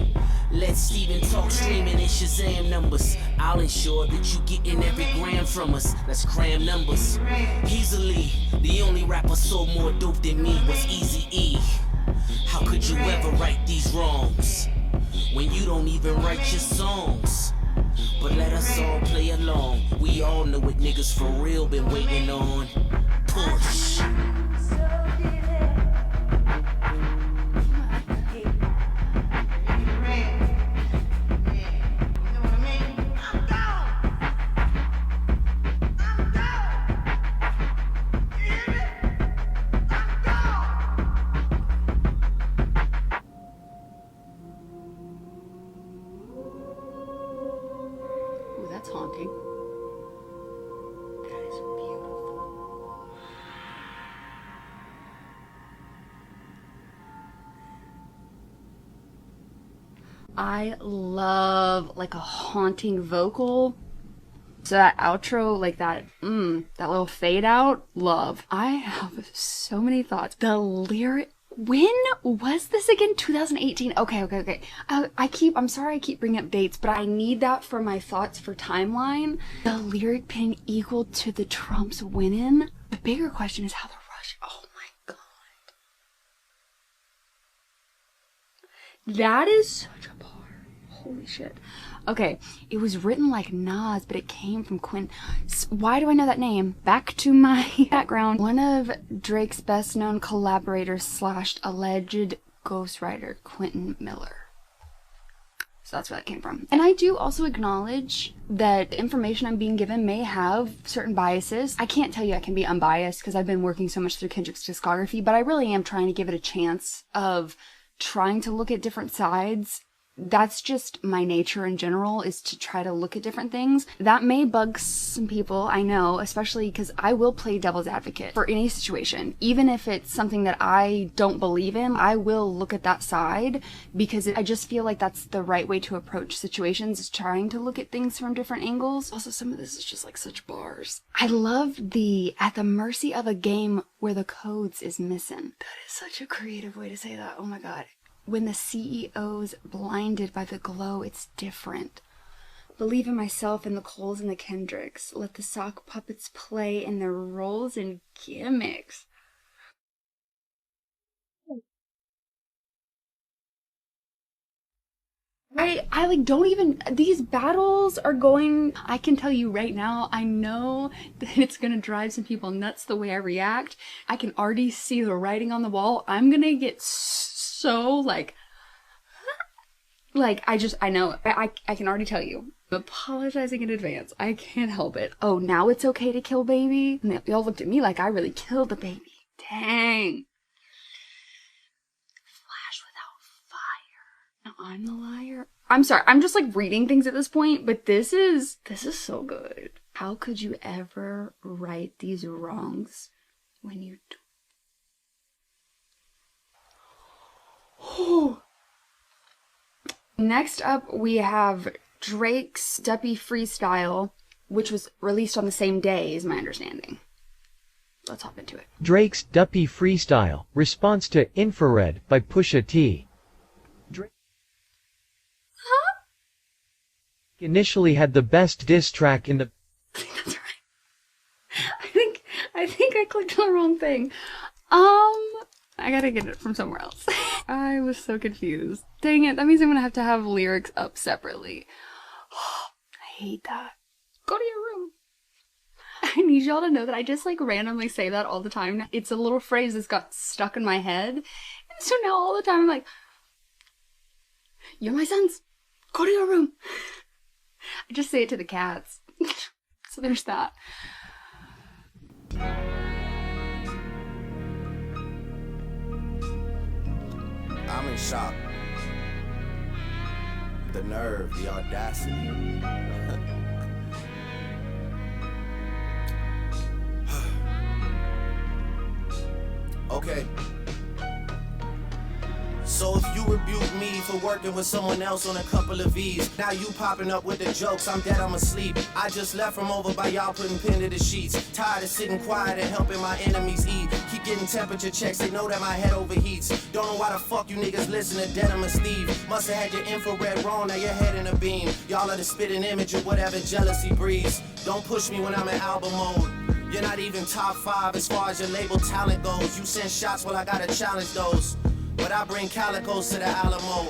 Let Steven talk streaming in Shazam numbers. I'll ensure that you getting every gram from us. Let's cram numbers. Easily, the only rapper sold more dope than me was Eazy-E. How could you ever right these wrongs when you don't even write your songs? But let us all play along. We all know what niggas for real been waiting on. Push. That's haunting. That is beautiful. I love like a haunting vocal. So that outro, like that little fade out, love. I have so many thoughts. The lyric. When was this again? 2018. Okay. I'm sorry I keep bringing up dates, but I need that for my thoughts for timeline. The lyric pin equal to the Trump's winning. The bigger question is how the rush. Oh my god. That is such a bar. Holy shit. Okay, it was written like Nas, but it came from Quentin. Why do I know that name? Back to my background. One of Drake's best known collaborators / alleged ghostwriter, Quentin Miller. So that's where that came from. And I do also acknowledge that the information I'm being given may have certain biases. I can't tell you I can be unbiased because I've been working so much through Kendrick's discography, but I really am trying to give it a chance of trying to look at different sides that's just my nature in general, is to try to look at different things. That may bug some people, I know, especially because I will play devil's advocate for any situation. Even if it's something that I don't believe in, I will look at that side, because I just feel like that's the right way to approach situations, is trying to look at things from different angles. Also, some of this is just like such bars. I love the "at the mercy of a game where the codes is missing." That is such a creative way to say that. Oh my god. When the CEO's blinded by the glow, it's different. Believe in myself and the Coles and the Kendricks. Let the sock puppets play in their roles and gimmicks. I like don't even, these battles are going, I can tell you right now, I know that it's gonna drive some people nuts the way I react. I can already see the writing on the wall. I'm gonna get so like I know, I can already tell you. I'm apologizing in advance. I can't help it. Oh, now it's okay to kill baby? And y'all looked at me like I really killed the baby. Dang. Flash without fire. Now I'm the liar. I'm sorry, I'm just like reading things at this point, but this is so good. How could you ever right these wrongs when you do? Oh. Next up, we have Drake's Duppy Freestyle, which was released on the same day, is my understanding. Let's hop into it. Drake's Duppy Freestyle, response to Infrared by Pusha T. Drake initially had the best diss track in the... That's right. I think I clicked on the wrong thing. I gotta get it from somewhere else. I was so confused. Dang it, that means I'm gonna have lyrics up separately. I hate that. Go to your room. I need y'all to know that I just like randomly say that all the time. It's a little phrase that's got stuck in my head. And so now all the time I'm like, you're my sons. Go to your room. I just say it to the cats. So there's that. I'm in shock. The nerve, the audacity. Okay. So if you rebuke me for working with someone else on a couple of V's, now you popping up with the jokes, I'm dead, I'm asleep. I just left from over by y'all putting pen to the sheets. Tired of sitting quiet and helping my enemies eat. Keep getting temperature checks, they know that my head overheats. Don't know why the fuck you niggas listen to Denim and Steve. Must have had your infrared wrong, now your head in a beam. Y'all are the spitting image of whatever jealousy breeds. Don't push me when I'm in album mode. You're not even top 5 as far as your label talent goes. You send shots, well I gotta challenge those. But I bring calicos to the Alamo.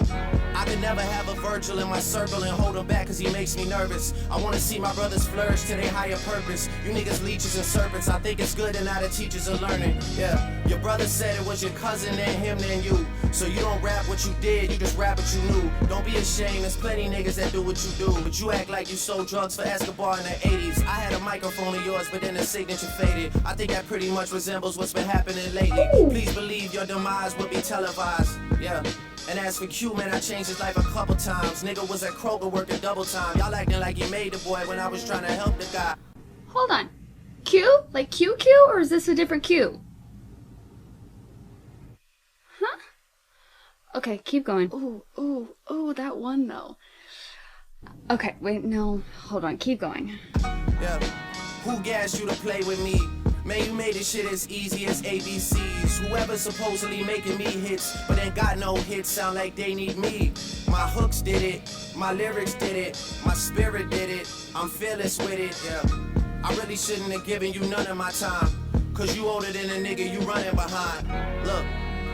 I could never have a Virgil in my circle and hold him back cause he makes me nervous. I wanna see my brothers flourish to their higher purpose. You niggas leeches and serpents, I think it's good and now the teachers are learning. Yeah, your brother said it was your cousin and him and you. So you don't rap what you did, you just rap what you knew. Don't be ashamed, there's plenty niggas that do what you do. But you act like you sold drugs for Escobar in the 80s. I had a microphone of yours, but then the signature faded. I think that pretty much resembles what's been happening lately. Please believe your demise will be televised. Yeah. And as for Q, man, I changed his life a couple times. Nigga was at Kroger working double time. Y'all acting like you made the boy when I was trying to help the guy. Hold on. Q? Like QQ? Or is this a different Q? Huh? Okay, keep going. Ooh, that one though. Okay, wait, no. Hold on, keep going. Yeah. Who gassed you to play with me? Man, you made this shit as easy as ABCs. Whoever's supposedly making me hits, but then got no hits, sound like they need me. My hooks did it, my lyrics did it, my spirit did it, I'm fearless with it, yeah. I really shouldn't have given you none of my time, cause you older than a nigga you running behind. Look,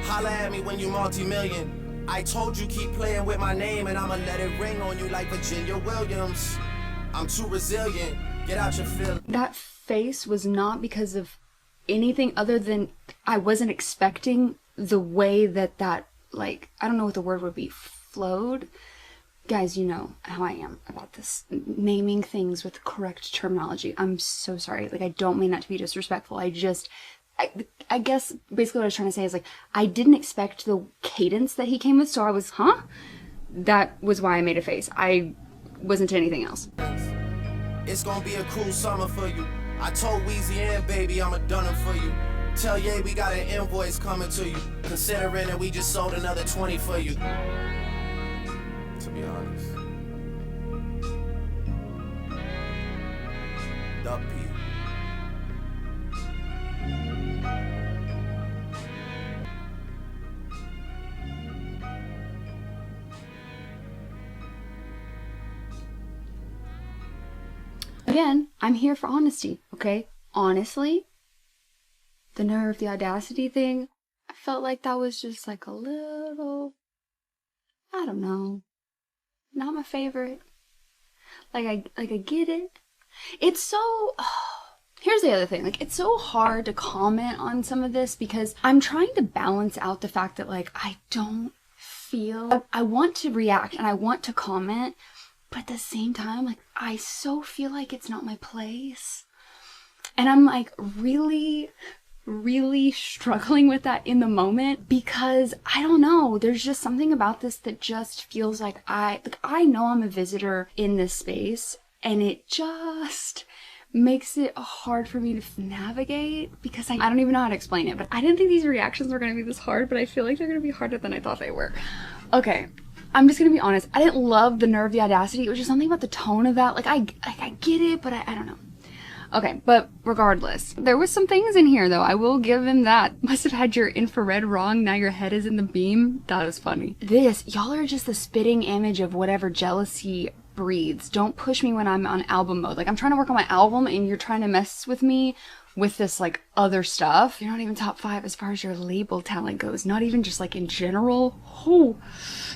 holla at me when you multi-million. I told you keep playing with my name and I'ma let it ring on you like Virginia Williams. I'm too resilient, get out your feelings. That face was not because of anything other than I wasn't expecting the way that like, I don't know what the word would be, flowed. Guys, you know how I am about this, naming things with correct terminology. I'm so sorry. Like, I don't mean that to be disrespectful. I guess basically what I was trying to say is like, I didn't expect the cadence that he came with, so I was, huh? that was why I made a face. I wasn't anything else. It's gonna be a cool summer for you. I told Weezy and Baby I'ma done it for you. Tell Ye we got an invoice coming to you. Considering that we just sold another 20 for you. To be honest. Duppy. Again, I'm here for honesty, okay? Honestly, the nerve, the audacity thing, I felt like that was just like a little, I don't know, not my favorite. Like I get it. It's so, here's the other thing, like it's so hard to comment on some of this because I'm trying to balance out the fact that like I don't feel, I want to react and I want to comment, but at the same time, like I so feel like it's not my place. And I'm like really struggling with that in the moment because I don't know, there's just something about this that just feels like I know I'm a visitor in this space and it just makes it hard for me to navigate because I don't even know how to explain it, but I didn't think these reactions were going to be this hard, but I feel like they're going to be harder than I thought they were. Okay. I'm just gonna be honest, I didn't love the nerve, the audacity. It was just something about the tone of that. Like I get it, but I don't know. Okay, but regardless, there was some things in here though. I will give him that. Must have had your infrared wrong. Now your head is in the beam. That was funny. Y'all are just the spitting image of whatever jealousy breathes. Don't push me when I'm on album mode. Like I'm trying to work on my album and you're trying to mess with me with this like other stuff. You're not even top 5 as far as your label talent goes. Not even just like in general. Oh.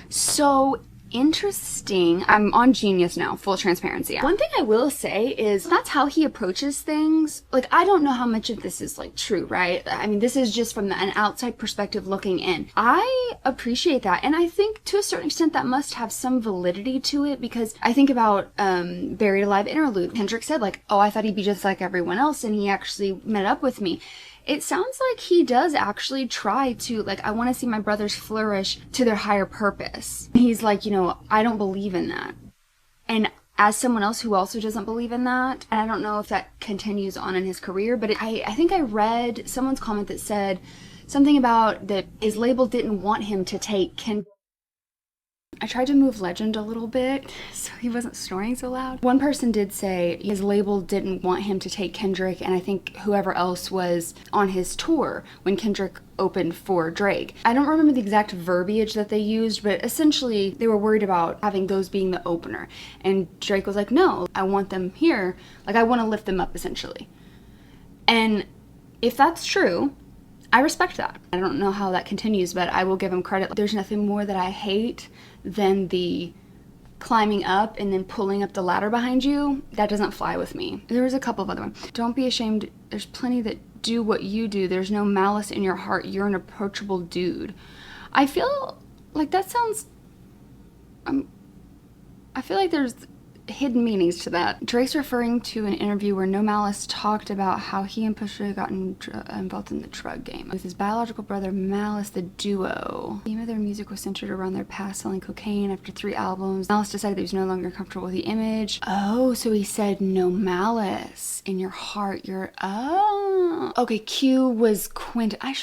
So interesting. I'm on Genius now, full transparency. One thing I will say is that's how he approaches things. Like I don't know how much of this is like true, right? I mean, this is just from an outside perspective looking in. I appreciate that, and I think to a certain extent that must have some validity to it because I think about Buried Alive interlude. Kendrick said like, oh, I thought he'd be just like everyone else, and he actually met up with me. It sounds like he does actually try to, like, I want to see my brothers flourish to their higher purpose. He's like, you know, I don't believe in that. And as someone else who also doesn't believe in that, and I don't know if that continues on in his career, but I think I read someone's comment that said something about that his label didn't want him to take Kendrick. I tried to move Legend a little bit so he wasn't snoring so loud. One person did say his label didn't want him to take Kendrick, and I think whoever else was on his tour when Kendrick opened for Drake. I don't remember the exact verbiage that they used, but essentially they were worried about having those being the opener. And Drake was like, no, I want them here. Like, I want to lift them up, essentially. And if that's true, I respect that. I don't know how that continues, but I will give him credit. There's nothing more that I hate than the climbing up and then pulling up the ladder behind you. That doesn't fly with me. There was a couple of other ones. Don't be ashamed. There's plenty that do what you do. There's no malice in your heart. You're an approachable dude. I feel like that sounds... I feel like there's hidden meanings to that. Drake's referring to an interview where No Malice talked about how he and Pusha got involved in the drug game. With his biological brother Malice, the duo. The theme of their music was centered around their past selling cocaine. After 3 albums, Malice decided that he was no longer comfortable with the image. Oh, so he said no malice in your heart. You're... Oh. Okay, Q was Quentin. I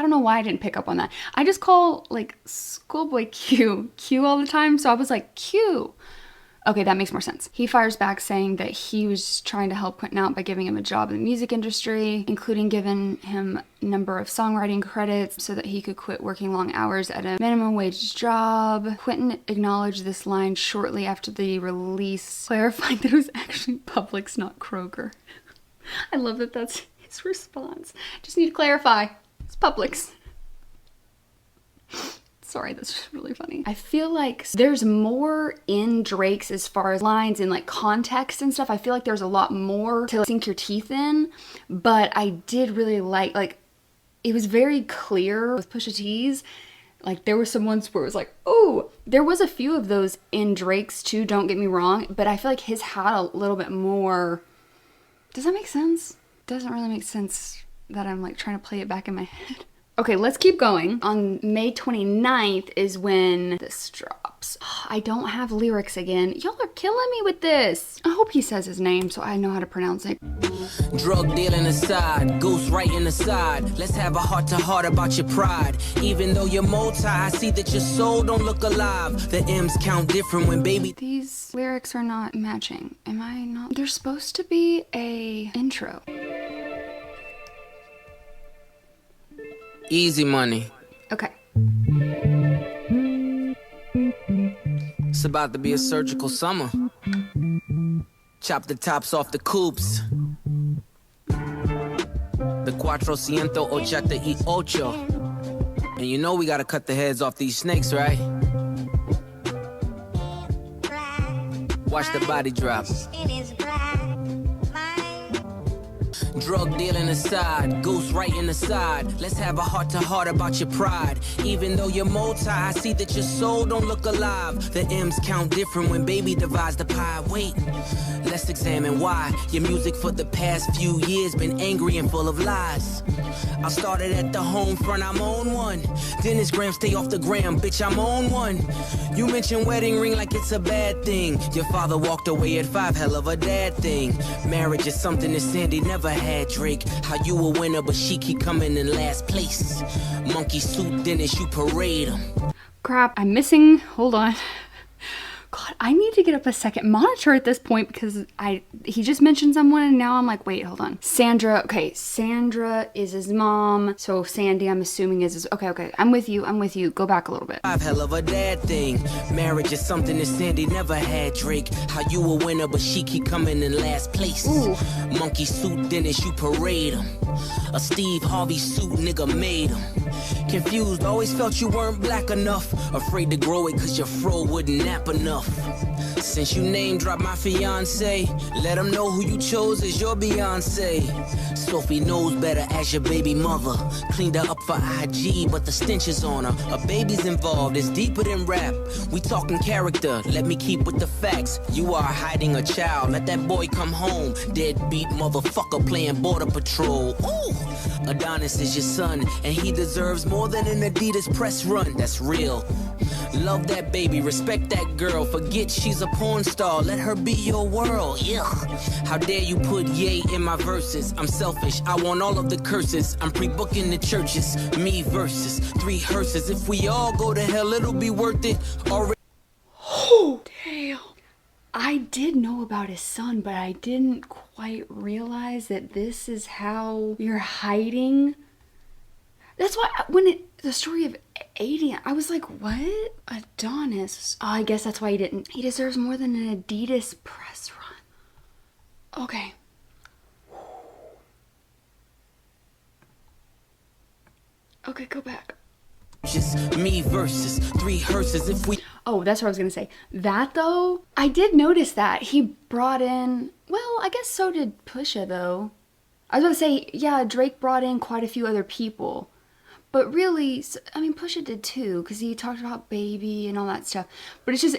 don't know why I didn't pick up on that. I just call, like, Schoolboy Q all the time, so I was like, Q. Okay, that makes more sense. He fires back saying that he was trying to help Quentin out by giving him a job in the music industry, including giving him a number of songwriting credits so that he could quit working long hours at a minimum wage job. Quentin acknowledged this line shortly after the release, clarifying that it was actually Publix, not Kroger. I love that that's his response. Just need to clarify. It's Publix. Sorry, that's just really funny. I feel like there's more in Drake's as far as lines and like context and stuff. I feel like there's a lot more to sink your teeth in, but I did really like it was very clear with Pusha T's. Like there were some ones where it was like, oh, there was a few of those in Drake's too, don't get me wrong, but I feel like his had a little bit more. Does that make sense? Doesn't really make sense that I'm like trying to play it back in my head. Okay, let's keep going. On May 29th is when this drops. I don't have lyrics again. Y'all are killing me with this. I hope he says his name so I know how to pronounce it. Drug dealing aside, ghost writing aside. Let's have a heart to heart about your pride. Even though you're multi, I see that your soul don't look alive. The M's count different when baby. These lyrics are not matching. Am I not? There's supposed to be a intro. Easy money. Okay. It's about to be a surgical summer. Chop the tops off the coupes. The 488. And you know we gotta cut the heads off these snakes, right? Watch the body drop. Drug dealing aside, ghost writing aside. Let's have a heart to heart about your pride. Even though you're multi, I see that your soul don't look alive. The M's count different when baby divides the pie. Wait, let's examine why your music for the past few years been angry and full of lies. I started at the home front, I'm on one. Dennis Graham, stay off the gram, bitch, I'm on one. You mentioned wedding ring like it's a bad thing. Your father walked away at 5, hell of a dad thing. Marriage is something that Sandy never had, Drake. How you a winner, but she keep coming in last place. Monkey suit, Dennis, you parade him. Crap, I'm missing, hold on. God, I need to get up a second monitor at this point because he just mentioned someone and now I'm like, wait, hold on. Sandra, okay, Sandra is his mom. So Sandy, I'm assuming is his, okay, I'm with you. Go back a little bit. Hell of a dad thing. Marriage is something that Sandy never had, Drake. How you a winner, but she keep coming in last place. Ooh. Monkey suit, Dennis, you parade him. A Steve Harvey suit, nigga made him. Confused, always felt you weren't black enough. Afraid to grow it cause your fro wouldn't nap enough. Since you name dropped my fiance, let them know who you chose as your Beyonce. Sophie knows better as your baby mother. Cleaned her up for IG, but the stench is on her. A baby's involved, it's deeper than rap. We talking character, let me keep with the facts. You are hiding a child, let that boy come home. Deadbeat motherfucker playing border patrol. Ooh, Adonis is your son, and he deserves more than an Adidas press run. That's real. Love that baby, respect that girl. Forget she's a porn star, let her be your world. Yeah. How dare you put yay in my verses? I'm selfish, I want all of the curses. I'm pre-booking the churches, me versus 3 hearses. If we all go to hell, it'll be worth it. Already. Oh, damn. I did know about his son, but I didn't quite realize that this is how you're hiding. That's why the story of Adidon, I was like, what? Adonis. Oh, I guess that's why he didn't. He deserves more than an Adidas press run. Okay. Okay, go back. Just me versus 3 hearses if we. Oh, that's what I was gonna say. That though, I did notice that he brought in, well, I guess so did Pusha though. I was gonna say, yeah, Drake brought in quite a few other people. But really, I mean, Pusha did too, because he talked about baby and all that stuff. But it's just,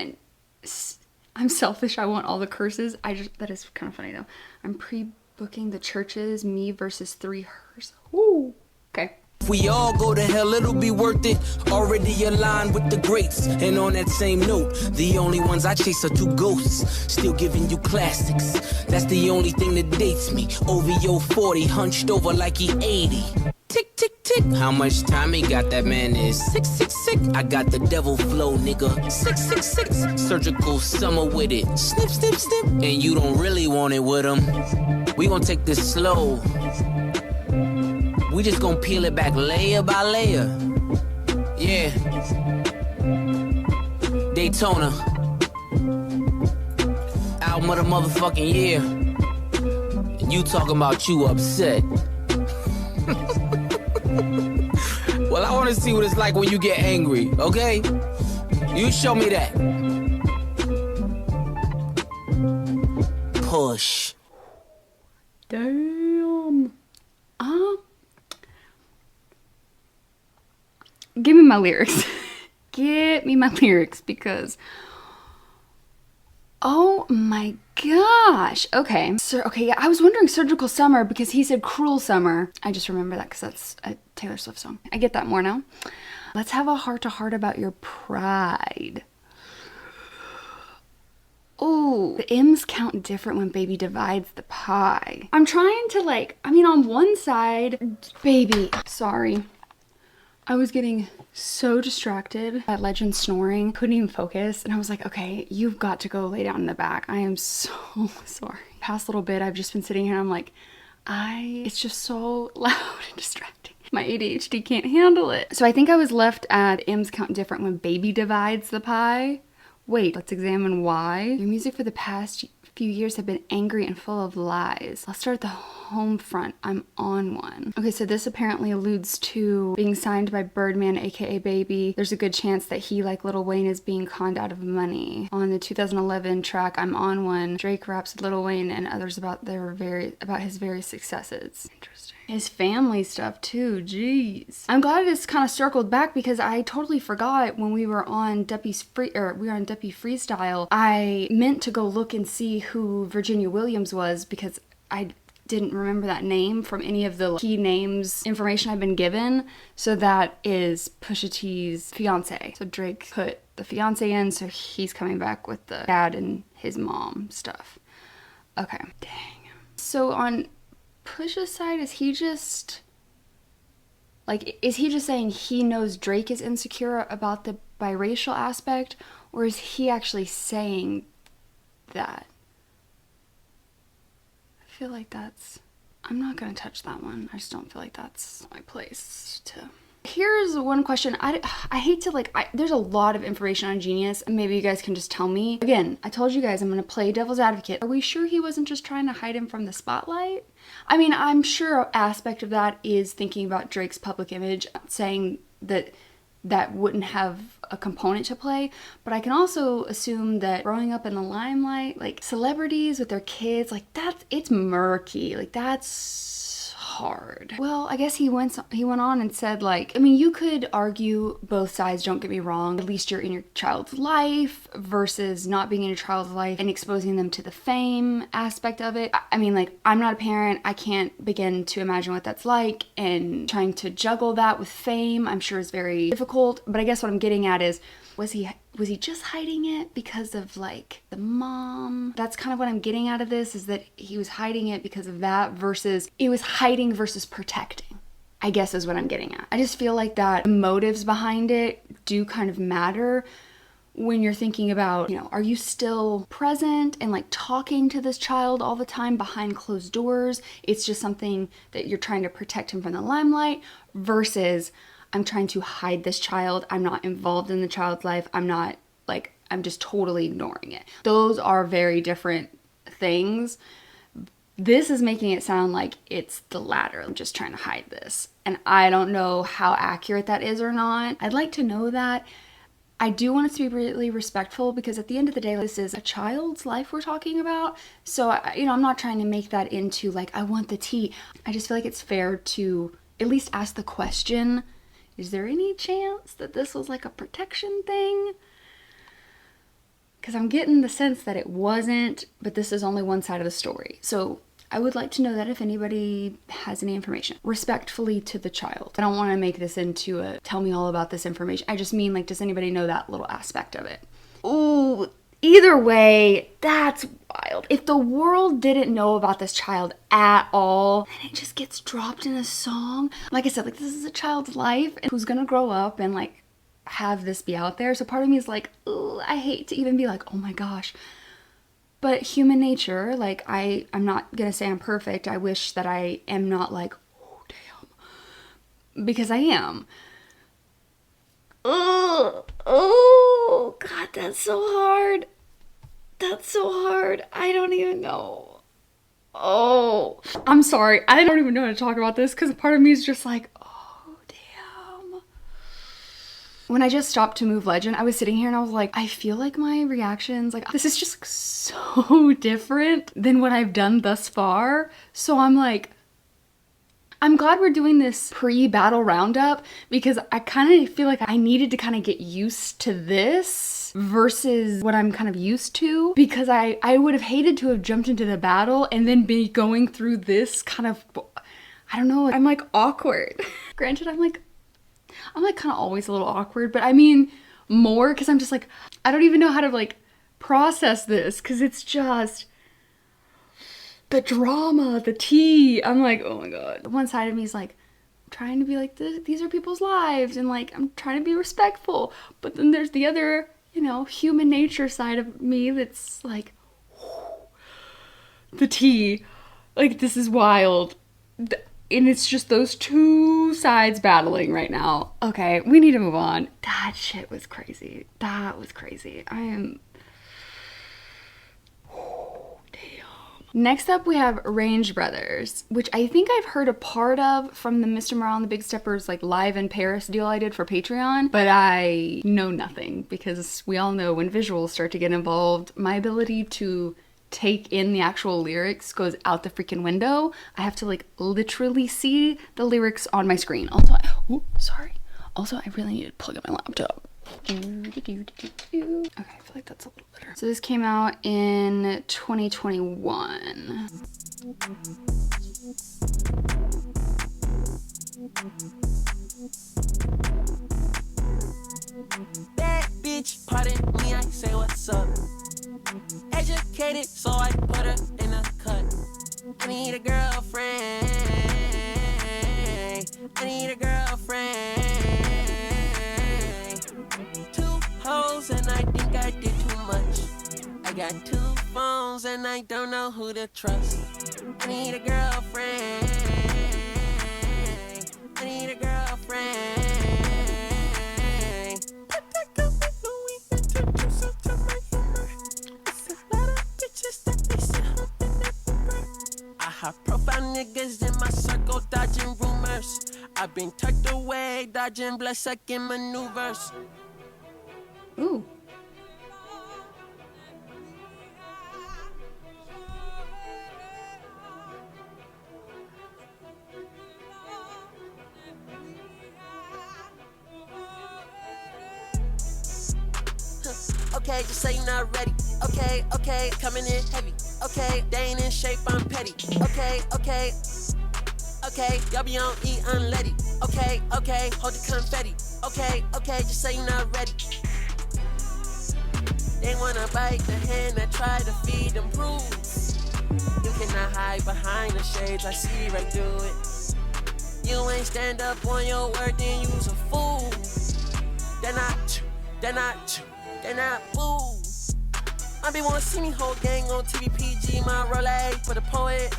I'm selfish. I want all the curses. That is kind of funny though. I'm pre-booking the churches, me versus 3 hers. Ooh, okay. If we all go to hell, it'll be worth it. Already aligned with the greats. And on that same note, the only ones I chase are 2 ghosts. Still giving you classics. That's the only thing that dates me. OVO 40, hunched over like he 80. Tick, tick, tick. How much time he got? That man is 666. I got the devil flow, nigga. 666. Surgical summer with it. Snip, snip, snip. And you don't really want it with him. We gon' take this slow. We just gon' peel it back layer by layer. Yeah. Daytona. Album of the motherfucking year. And you talking about you upset. Well, I want to see what it's like when you get angry, okay? You show me that. Push. Damn. Give me my lyrics. Get me my lyrics because, oh my gosh. Okay. So, okay, yeah, I was wondering surgical summer because he said cruel summer. I just remember that because Taylor Swift song. I get that more now. Let's have a heart-to-heart about your pride. Oh, the M's count different when baby divides the pie. I'm trying to like, I mean, on one side, baby, sorry. I was getting so distracted by Legend snoring, couldn't even focus. And I was like, okay, you've got to go lay down in the back. I am so sorry. Past little bit, I've just been sitting here and I'm like, it's just so loud and distracting. My ADHD can't handle it. So I think I was left at M's count different when baby divides the pie. Wait, let's examine why. Your music for the past few years have been angry and full of lies. I'll start at the home front. I'm on one. Okay, so this apparently alludes to being signed by Birdman, aka Baby. There's a good chance that he, like Lil Wayne, is being conned out of money. On the 2011 track, I'm on one, Drake raps with Lil Wayne and others about his various successes. Interesting. His family stuff too, jeez. I'm glad it's kind of circled back because I totally forgot when we were on Duppy Freestyle. I meant to go look and see who Virginia Williams was because I didn't remember that name from any of the key names information I've been given. So that is Pusha T's fiance. So Drake put the fiance in, so he's coming back with the dad and his mom stuff. Okay, dang. So on Pusha's side, is he just saying he knows Drake is insecure about the biracial aspect, or is he actually saying that? I feel like I'm not gonna touch that one. I just don't feel like that's my place to. Here's one question. I hate to there's a lot of information on Genius, and maybe you guys can just tell me. Again, I told you guys I'm gonna play devil's advocate. Are we sure he wasn't just trying to hide him from the spotlight? I mean, I'm sure an aspect of that is thinking about Drake's public image, saying that wouldn't have a component to play, but I can also assume that growing up in the limelight, like celebrities with their kids, like it's murky, like that's hard. Well, I guess he went on and said, like, I mean, you could argue both sides, don't get me wrong. At least you're in your child's life versus not being in your child's life and exposing them to the fame aspect of it. I mean, like, I'm not a parent. I can't begin to imagine what that's like, and trying to juggle that with fame, I'm sure is very difficult. But I guess what I'm getting at is, was he just hiding it because of like the mom? That's kind of what I'm getting out of this, is that he was hiding it because of that versus it was hiding versus protecting, I guess is what I'm getting at. I just feel like that the motives behind it do kind of matter when you're thinking about, are you still present and like talking to this child all the time behind closed doors? It's just something that you're trying to protect him from the limelight versus I'm trying to hide this child. I'm not involved in the child's life. I'm just totally ignoring it. Those are very different things. This is making it sound like it's the latter. I'm just trying to hide this. And I don't know how accurate that is or not. I'd like to know that. I do want it to be really respectful because at the end of the day, this is a child's life we're talking about. So, I'm not trying to make that into like, I want the tea. I just feel like it's fair to at least ask the question, is there any chance that this was like a protection thing? Because I'm getting the sense that it wasn't, but this is only one side of the story. So I would like to know that if anybody has any information, respectfully to the child. I don't want to make this into a tell me all about this information. I just mean, like, does anybody know that little aspect of it? Ooh, either way, that's wild. If the world didn't know about this child at all, and it just gets dropped in a song. Like I said, like, this is a child's life and who's gonna grow up and like have this be out there. So part of me is like, ooh, I hate to even be like, oh my gosh. But human nature, like I'm not gonna say I'm perfect. I wish that I am not like, oh damn, because I am. Oh, God, that's so hard. That's so hard. I don't even know. Oh, I'm sorry. I don't even know how to talk about this because part of me is just like, oh, damn. When I just stopped to move Legend, I was sitting here and I was like, I feel like my reactions, like, this is just so different than what I've done thus far. So I'm like, I'm glad we're doing this pre-battle roundup because I kind of feel like I needed to kind of get used to this versus what I'm kind of used to, because I would have hated to have jumped into the battle and then be going through this kind of, I don't know, I'm like awkward. Granted, I'm like kind of always a little awkward, but I mean more because I'm just like, I don't even know how to like process this because it's just the drama, the tea. I'm like, oh my God. One side of me is like trying to be like, these are people's lives and like I'm trying to be respectful. But then there's the other, you know, human nature side of me that's like, the tea. Like, this is wild. And it's just those two sides battling right now. Okay, we need to move on. That shit was crazy. That was crazy. I am... Oh, damn. Next up, we have Range Brothers, which I think I've heard a part of from the Mr. Morale and the Big Steppers like live in Paris deal I did for Patreon, but I know nothing because we all know when visuals start to get involved, my ability to take in the actual lyrics goes out the freaking window. I have to like literally see the lyrics on my screen. Also, I really need to plug in my laptop. Okay, I feel like that's a little better. So this came out in 2021. Bad bitch, pardon me, I say what's up. Educated, so I put her in a cut. I need a girlfriend. I need a girlfriend. 2 hoes and I think I did too much. I got 2 phones and I don't know who to trust. I need a girlfriend. I need a girlfriend. High profile niggas in my circle dodging rumors. I've been tucked away, dodging blood-sucking maneuvers. Ooh. Okay, just say you're not ready. Okay, coming in heavy. Okay, they ain't in shape, I'm petty. Okay, y'all be on E unleaded. Okay, hold the confetti. Okay, just say you're not ready. They wanna bite the hand that tried to feed them bruise. You cannot hide behind the shades, I see right through it. You ain't stand up on your word, then you's a fool. They're not fool. I be wanna see me whole gang on TV PG, my Rolex for the poet.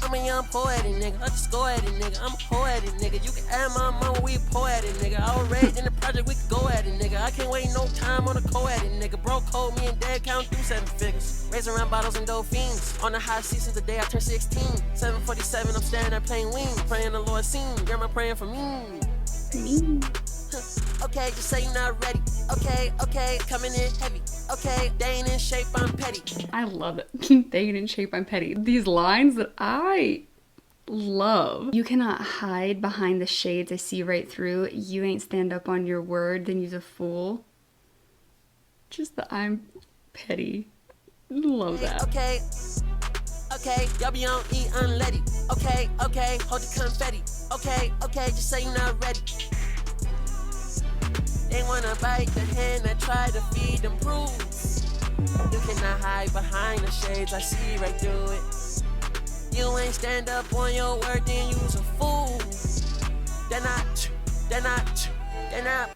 I'm a young poetic nigga, I just go at it nigga. I'm a poetic nigga, you can add my mama, we poetic nigga. I was raised in the project, we can go at it nigga. I can't wait no time on a co-edit nigga. Bro code, me and dad count through 7 figures. Raising around bottles and dolphins. On the high seat since the day I turned 16. 747, I'm standing there playing wing. Praying the Lord seen, grandma praying for me. Okay, just say you're not ready. Okay, coming in heavy. Okay, they ain't in shape, I'm petty. I love it. They ain't in shape, I'm petty. These lines that I love. You cannot hide behind the shades I see right through. You ain't stand up on your word, then you's a fool. Just the I'm petty. Love that. Okay, y'all be on E unleaded. Okay, hold the confetti. Okay, just say you're not ready. They wanna bite the hand that tried to feed them bruise. You cannot hide behind the shades, I see right through it. You ain't stand up on your word, then you's a fool. They're not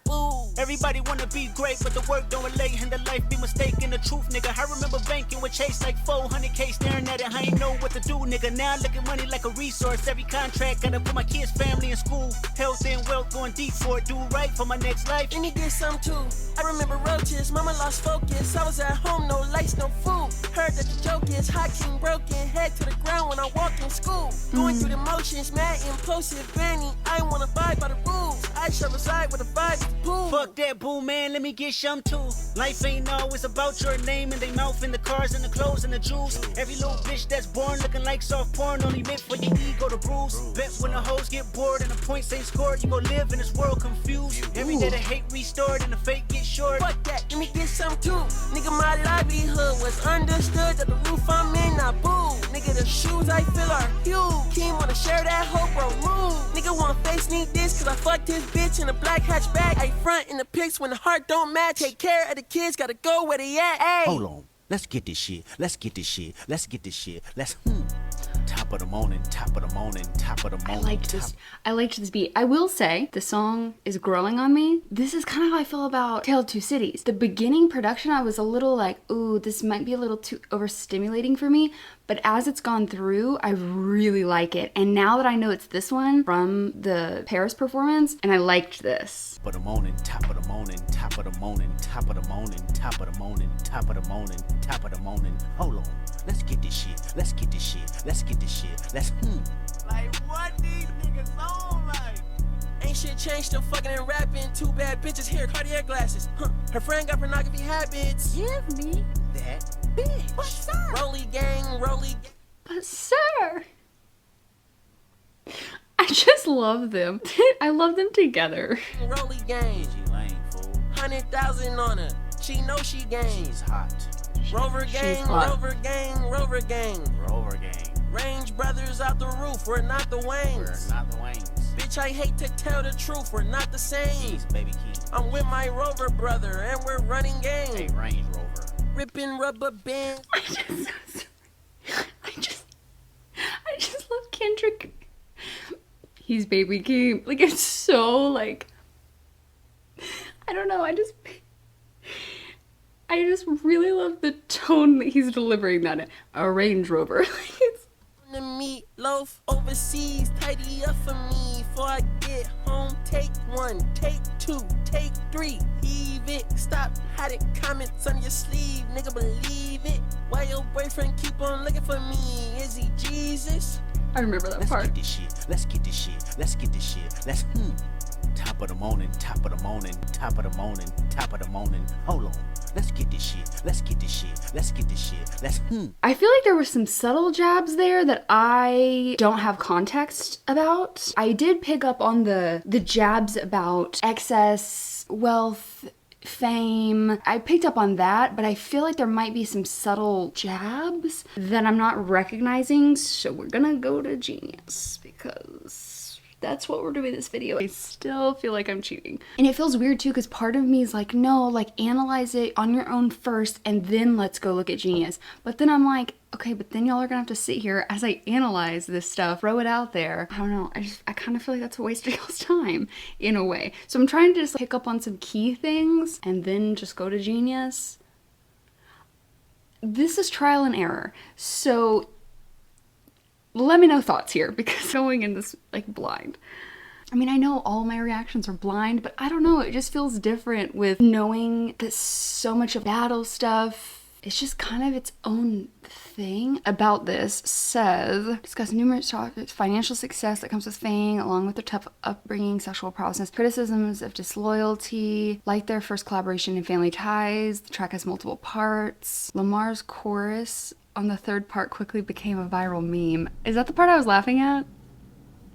fool. Everybody wanna be great, but the work don't relate, and the life be mistaken the truth, nigga. I remember banking with Chase like 400K, staring at it, I ain't know what to do, nigga. Now I look at money like a resource. Every contract gotta put my kids' family in school. Health and wealth going deep for it, do right for my next life. Let me get some too. I remember roaches, mama lost focus. I was at home, no lights, no food. Heard that the joke is hot king broken, head to the ground when I walk in school. Going through the motions, mad impulsive, Vambie. I wanna abide by the rules. I shall reside with the vibes of the pool. Fuck that boo, man, let me get some too. Life ain't always about your name and they mouth and the cars and the clothes and the jewels. Every little bitch that's born looking like soft porn only meant for your ego to bruise. Bets when the hoes get bored and the points ain't scored, you gon' live in this world confused. Every day the hate restored and the fake get short. Fuck that, let me get some too. Nigga, my livelihood was understood that the roof if I'm in Naboo. Nigga, the shoes I feel are huge. Kim wanna share that hope or move. Nigga want face need this, cause I fucked his bitch in a black hatchback. I front in the pics when the heart don't match. Take care of the kids, gotta go where they at. Ay. Hold on. Let's get this shit. Let's get this shit. Let's get this shit. Let's top of the morning, top of the morning, top of the morning. I liked this beat. I will say the song is growing on me. This is kind of how I feel about Tale of Two Cities. The beginning production, I was a little like, ooh, this might be a little too overstimulating for me. But as it's gone through, I really like it. And now that I know it's this one from the Paris performance, and I liked this. Top of the morning, top of the morning, top of the morning, top of the morning, top of the morning, top of the morning, top of the morning. Hold on. Let's get this shit. Let's get this shit. Let's get this shit. Let's Like what these niggas on like? Ain't shit changed, still fucking and rapping. Two bad bitches here, Cartier glasses. Her friend got pornography habits. give me that bitch. What's up? Rolly gang, rolly gang. But sir, I just love them. I love them together. Rolly gang. She lame, fool. 100,000 on her. She know she gang. She's hot. Rover gang, hot. Rover gang, Rover gang. Rover gang. Range brothers out the roof, we're not the Waynes. We're not the Waynes. Bitch, I hate to tell the truth, we're not the same. Keys, baby keys. I'm with my Rover brother, and we're running game. Hey, Range Rover. Ripping rubber bands. I just love Kendrick. He's baby Keem. Like, it's so like, I don't know. I just really love the tone that he's delivering that in. A Range Rover. Like, it's The meatloaf overseas, tidy up for me. Before I get home, take one, take two, take three. Heave it, stop, hide it, comments on your sleeve, nigga, believe it. Why your boyfriend keep on looking for me? Is he Jesus? I remember that Let's part. get this shit. Let's get this shit. Let's get this shit. Let's top of the morning, top of the morning, top of the morning, top of the morning. Hold on. Let's get this shit. Let's get this shit. Let's get this shit. Let's I feel like there were some subtle jabs there that I don't have context about. I did pick up on the jabs about excess, wealth, fame. I picked up on that, but I feel like there might be some subtle jabs that I'm not recognizing, so we're gonna go to Genius because that's what we're doing this video. I still feel like I'm cheating. And it feels weird too, because part of me is like, no, like analyze it on your own first and then let's go look at Genius. But then I'm like, okay, but then y'all are gonna have to sit here as I analyze this stuff, throw it out there. I don't know, I kind of feel like that's a waste of y'all's time in a way. So I'm trying to just pick up on some key things and then just go to Genius. This is trial and error. So let me know thoughts here, because going in this like blind. I mean, I know all my reactions are blind, but I don't know, it just feels different with knowing that so much of battle stuff, it's just kind of its own thing. About this says, discuss numerous topics, financial success that comes with fame, along with their tough upbringing, sexual process, criticisms of disloyalty, like their first collaboration in Family Ties. The track has multiple parts. Lamar's chorus on the third part quickly became a viral meme. Is that the part I was laughing at?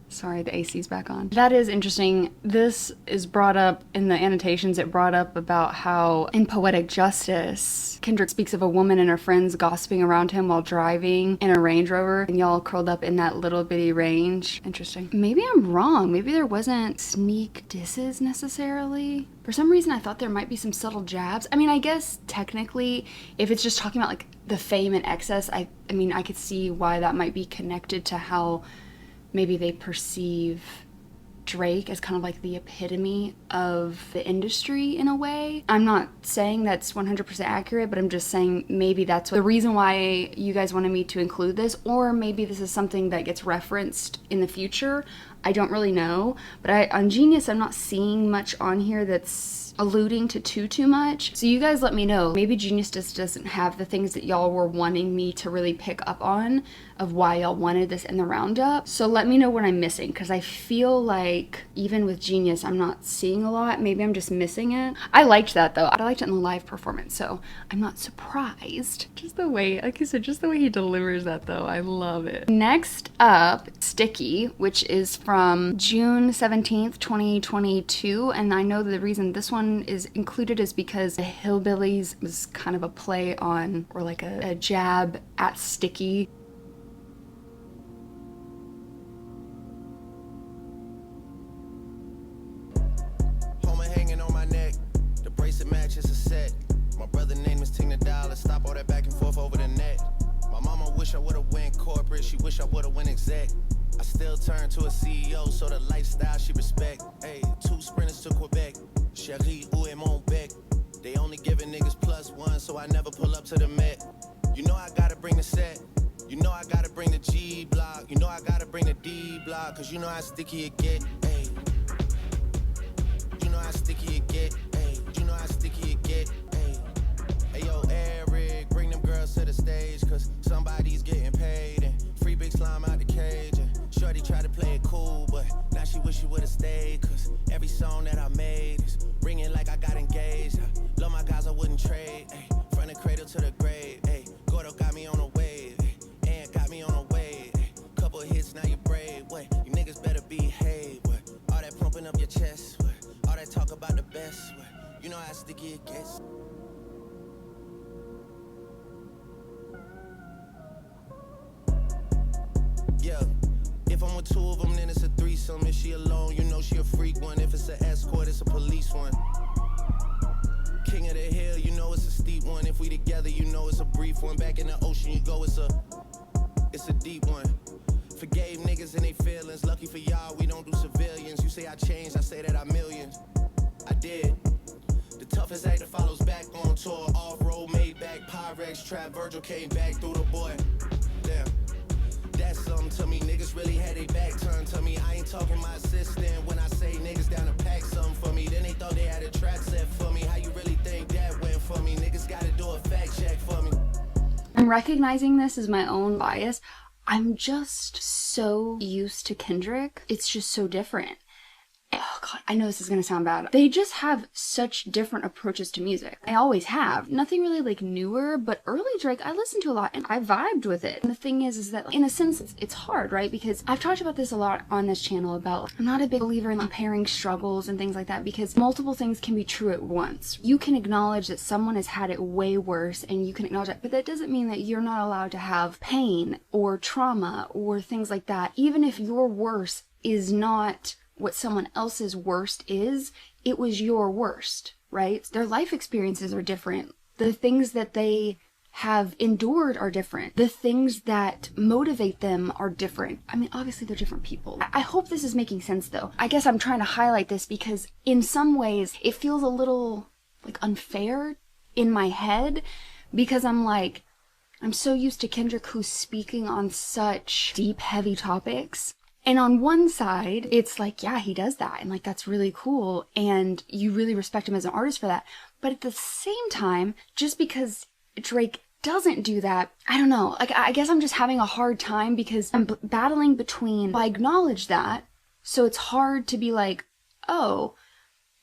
Sorry, the AC's back on. That is interesting. This is brought up in the annotations. It brought up about how in Poetic Justice, Kendrick speaks of a woman and her friends gossiping around him while driving in a Range Rover, and y'all curled up in that little bitty range. Interesting. Maybe I'm wrong. Maybe there wasn't sneak disses necessarily. For some reason, I thought there might be some subtle jabs. I mean, I guess technically, if it's just talking about like the fame and excess, I mean, I could see why that might be connected to how maybe they perceive Drake as kind of like the epitome of the industry in a way. I'm not saying that's 100% accurate, but I'm just saying maybe that's the reason why you guys wanted me to include this, or maybe this is something that gets referenced in the future. I don't really know, but on Genius, I'm not seeing much on here that's alluding to too much. So you guys let me know. Maybe Genius just doesn't have the things that y'all were wanting me to really pick up on of why y'all wanted this in the roundup. So let me know what I'm missing, because I feel like even with Genius, I'm not seeing a lot. Maybe I'm just missing it. I liked that though. I liked it in the live performance, so I'm not surprised. Just the way, like I said, just the way he delivers that though. I love it. Next up, Sticky, which is from from June 17th, 2022, and I know the reason this one is included is because the Hillbillies was kind of a play on, or like a jab at Sticky. Homer hanging on my neck, the bracelet match is a set. My brother name is Tina Dollar, stop all that back and forth over the net. My mama wish I would've went corporate, she wish I would've went exec. I still turn to a CEO, so the lifestyle she respect. Hey, 2 sprinters to Quebec, Cherie, où est mon bec? They only giving niggas +1, so I never pull up to the Met. You know I gotta bring the set, you know I gotta bring the G block, you know I gotta bring the D block, cause you know how sticky it get, hey. You know how sticky it get, hey. You know how sticky it get, hey. Hey yo, Eric, bring them girls to the stage, cause somebody's getting paid, and free big slime out the cage, and shorty tried to play it cool, but now she wish she would've stayed, cause every song that I made is ringing like I got engaged. I love my guys, I wouldn't trade, ay. From the cradle to the grave, ay. Gordo got me on a wave, ay. And got me on a wave, ay. Couple hits, now you brave, what? You niggas better behave, what? All that pumping up your chest, what? All that talk about the best, what? You know how sticky it gets. Yeah, if I'm with 2 of them, then it's a threesome. If she alone, you know she a freak one. If it's an escort, it's a police one. King of the hill, you know it's a steep one. If we together, you know it's a brief one. Back in the ocean, you go, it's a deep one. Forgave niggas and they feelings. Lucky for y'all, we don't do civilians. You say I changed, I say that I millions. I did. The toughest actor follows back on tour. Off-road, made back, Pyrex, trap, Virgil came back through the boy. Damn. That's something to me, niggas really had their back turned to me. I ain't talking my assistant when I say niggas down to pack something for me. Then they thought they had a track set for me. How you really think that went for me? Niggas gotta do a fact check for me. I'm recognizing this as my own bias. I'm just so used to Kendrick. It's just so different. Oh god, I know this is gonna sound bad. They just have such different approaches to music. I always have. Nothing really like newer, but early Drake I listened to a lot and I vibed with it. And the thing is that in a sense it's hard, right? Because I've talked about this a lot on this channel about I'm not a big believer in comparing struggles and things like that because multiple things can be true at once. You can acknowledge that someone has had it way worse and you can acknowledge that, but that doesn't mean that you're not allowed to have pain or trauma or things like that. Even if your worst is not what someone else's worst is, it was your worst, right? Their life experiences are different. The things that they have endured are different. The things that motivate them are different. I mean, obviously they're different people. I hope this is making sense though. I guess I'm trying to highlight this because in some ways it feels a little like unfair in my head because I'm so used to Kendrick who's speaking on such deep, heavy topics. And on one side, it's like, yeah, he does that. And like, that's really cool. And you really respect him as an artist for that. But at the same time, just because Drake doesn't do that, I don't know. Like, I guess I'm just having a hard time because I'm battling between, well, I acknowledge that. So it's hard to be like, oh,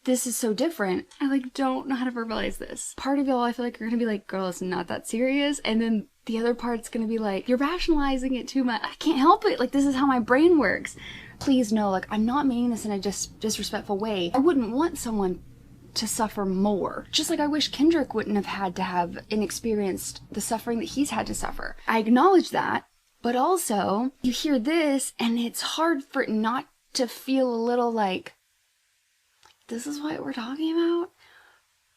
this is so different. I like don't know how to verbalize this. Part of y'all, I feel like you're gonna be like, girl, it's not that serious. And then the other part's gonna be like, you're rationalizing it too much. I can't help it. Like, this is how my brain works. Please know, like, I'm not meaning this in a disrespectful way. I wouldn't want someone to suffer more. Just like I wish Kendrick wouldn't have had to have and experienced the suffering that he's had to suffer. I acknowledge that, but also you hear this and it's hard for it not to feel a little like, this is what we're talking about?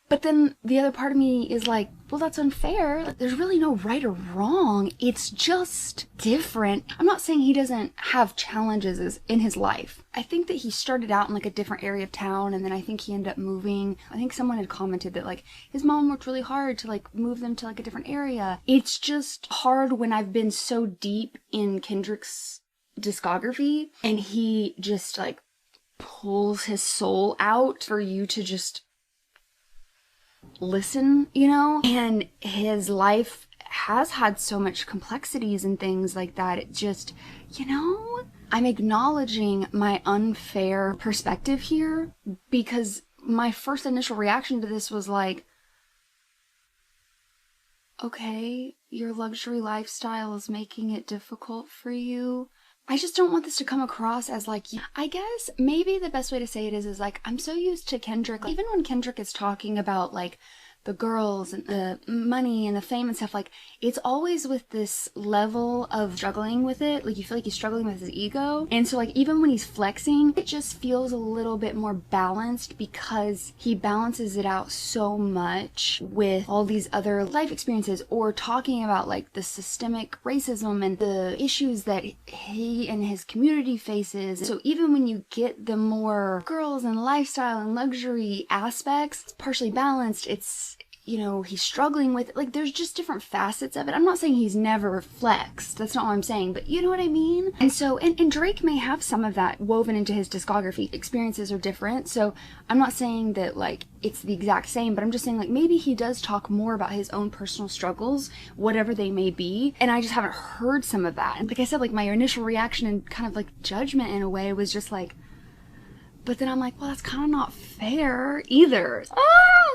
But then the other part of me is like, well, that's unfair. Like, there's really no right or wrong. It's just different. I'm not saying he doesn't have challenges in his life. I think that he started out in like a different area of town and then I think he ended up moving. I think someone had commented that like his mom worked really hard to like move them to like a different area. It's just hard when I've been so deep in Kendrick's discography and he just like pulls his soul out for you to just listen, you know? And his life has had so much complexities and things like that. It just, you know, I'm acknowledging my unfair perspective here because my first initial reaction to this was like, okay, your luxury lifestyle is making it difficult for you, I just don't want this to come across as like, I guess maybe the best way to say it is like, I'm so used to Kendrick, like, even when Kendrick is talking about like the girls and the money and the fame and stuff, like, it's always with this level of struggling with it. Like, you feel like he's struggling with his ego. And so, like, even when he's flexing, it just feels a little bit more balanced because he balances it out so much with all these other life experiences, or talking about, like, the systemic racism and the issues that he and his community faces. So even when you get the more girls and lifestyle and luxury aspects, it's partially balanced. It's, you know, he's struggling with, like, there's just different facets of it. I'm not saying he's never flexed. That's not what I'm saying, but you know what I mean? And so, and Drake may have some of that woven into his discography. Experiences are different, so I'm not saying that, like, it's the exact same, but I'm just saying, like, maybe he does talk more about his own personal struggles, whatever they may be, and I just haven't heard some of that. And like I said, like, my initial reaction and kind of, like, judgment in a way was just like, but then I'm like, well, that's kind of not fair either. Ah!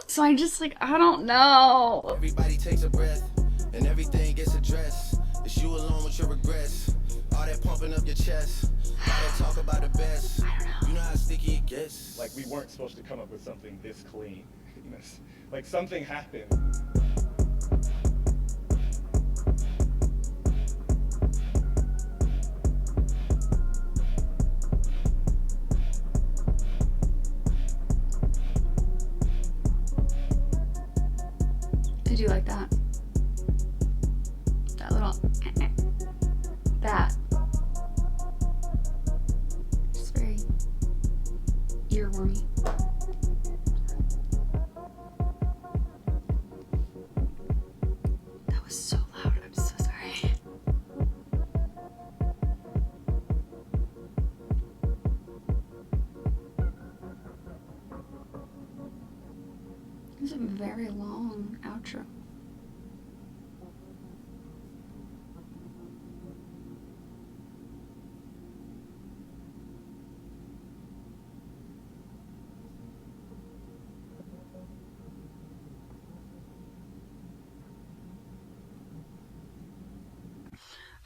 So I just, like, I don't know. Everybody takes a breath and everything gets addressed. It's you alone with your regrets. All that pumping up your chest. All that talk about the best. I don't know. You know how sticky it gets. Like, we weren't supposed to come up with something this clean. You know, like, something happened. Did you like that? That little that. Just very earwormy. That was so loud. I'm so sorry. It was a very long outro.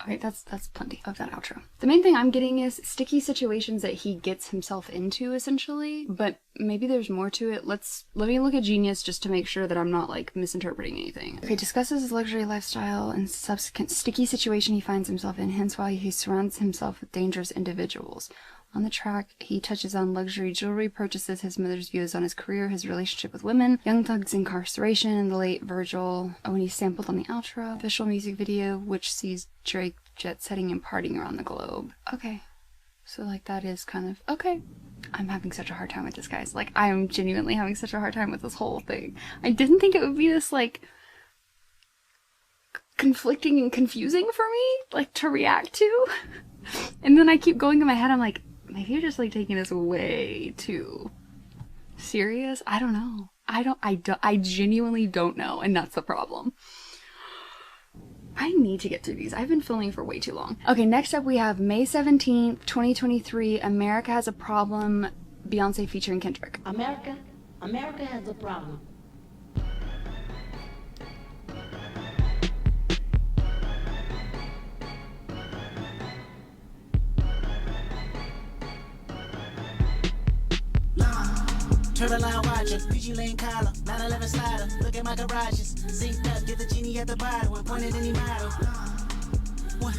Okay, that's plenty of that outro. The main thing I'm getting is sticky situations that he gets himself into, essentially, but maybe there's more to it. Let me look at Genius just to make sure that I'm not, like, misinterpreting anything. Okay, discusses his luxury lifestyle and subsequent sticky situation he finds himself in, hence why he surrounds himself with dangerous individuals. On the track, he touches on luxury jewelry purchases, his mother's views on his career, his relationship with women, Young Thug's incarceration, and the late Virgil when he sampled on the outro. Official music video, which sees Drake jet setting and partying around the globe. Okay. So, like, that is kind of, okay. I'm having such a hard time with this, guys. Like, I am genuinely having such a hard time with this whole thing. I didn't think it would be this, like, conflicting and confusing for me, like, to react to. And then I keep going in my head, I'm like, maybe you're just, like, taking this way too serious? I don't know. I genuinely don't know, and that's the problem. I need to get through these. I've been filming for way too long. Okay, next up we have May 17th, 2023, America Has a Problem, Beyonce featuring Kendrick. America has a problem. Turboline watcher, PG lane collar, 911 slider. Look at my garages, synced up, get the genie at the bottle and point at any model. What?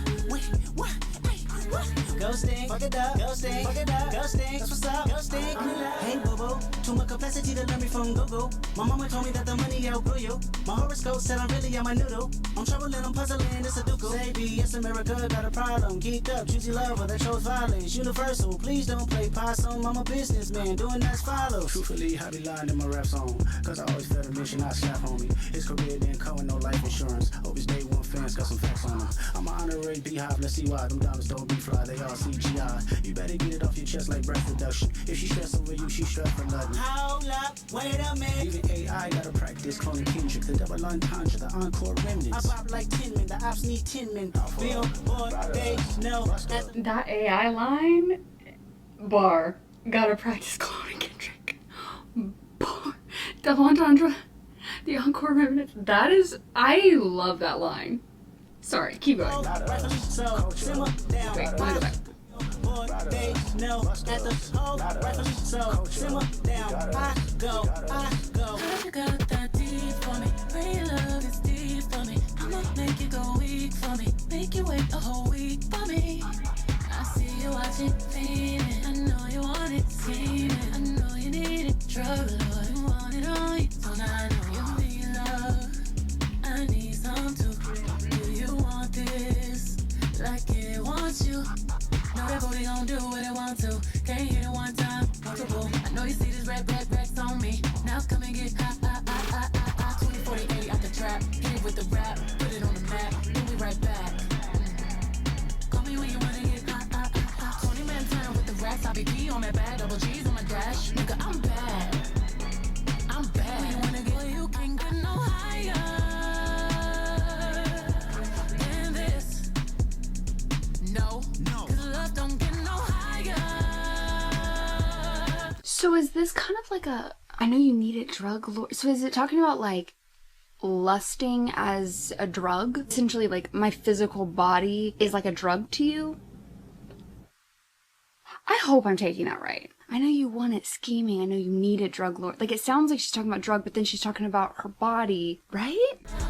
Ghosting, fuck it up, ghosting, fuck it up, ghosting. That's what's up, ghosting. Hey boo boo, too much complexity to learn me from Google. My mama told me that the money outgrew you. My horoscope said I'm really on my noodle. I'm troubling, I'm puzzling, it's a ducal. Say yes, America got a problem. Geeked up, choosy lover that shows violence. Universal, please don't play possum. I'm a businessman, doing as follows. Truthfully, I be lying in my rap song. Cause I always felt a mission, I slap on me. His career didn't come with no life insurance. Hope his day one fans got some facts on him. I'm an honorary beehive, let's see why. Them diamonds don't be fly, they all CGI. You better get it off your chest like breath reduction. If she stress over you, she stress for nothing. Hold up, wait a minute. Even AI gotta practice calling Kendrick. The double entendre, the encore remnants. I pop like 10 men, the ops need 10 men. Billboard, they know. That AI line, bar, gotta practice calling Kendrick. Bar, double entendre, the encore remnants. That is, I love that line. Sorry, keep going. So simmer down. Wait, let me go back. They know at the whole rifle, so simmer down. I go. You got that deep for me. Real love is deep for me. I'ma make you go weak for me. Make you wait a whole week for me. I see you watching, feeling. I know you want it, seen it. I know you need it, drug lord. You want it all, you don't I know you need love. I need some too. Do you want this? Like it wants you. Know that booty gon' do what it want to. Can't hit it one time, multiple. I know you see this red racks on me. Now come and get hot. 20, 40, 80 out the trap. Hit it with the rap, put it on the map. We'll be right back. Call me when you wanna get hot. 20 man time with the racks. I be P on that bag, double G's on my dash. Nigga, I'm bad. When you wanna get, you can't get no higher than this. No. Don't get no higher. So is this kind of like a, I know you need it drug lord, so is it talking about like lusting as a drug? Essentially like my physical body is like a drug to you? I hope I'm taking that right. I know you want it, scheming, I know you need it, drug lord. Like it sounds like she's talking about drug, but then she's talking about her body, right?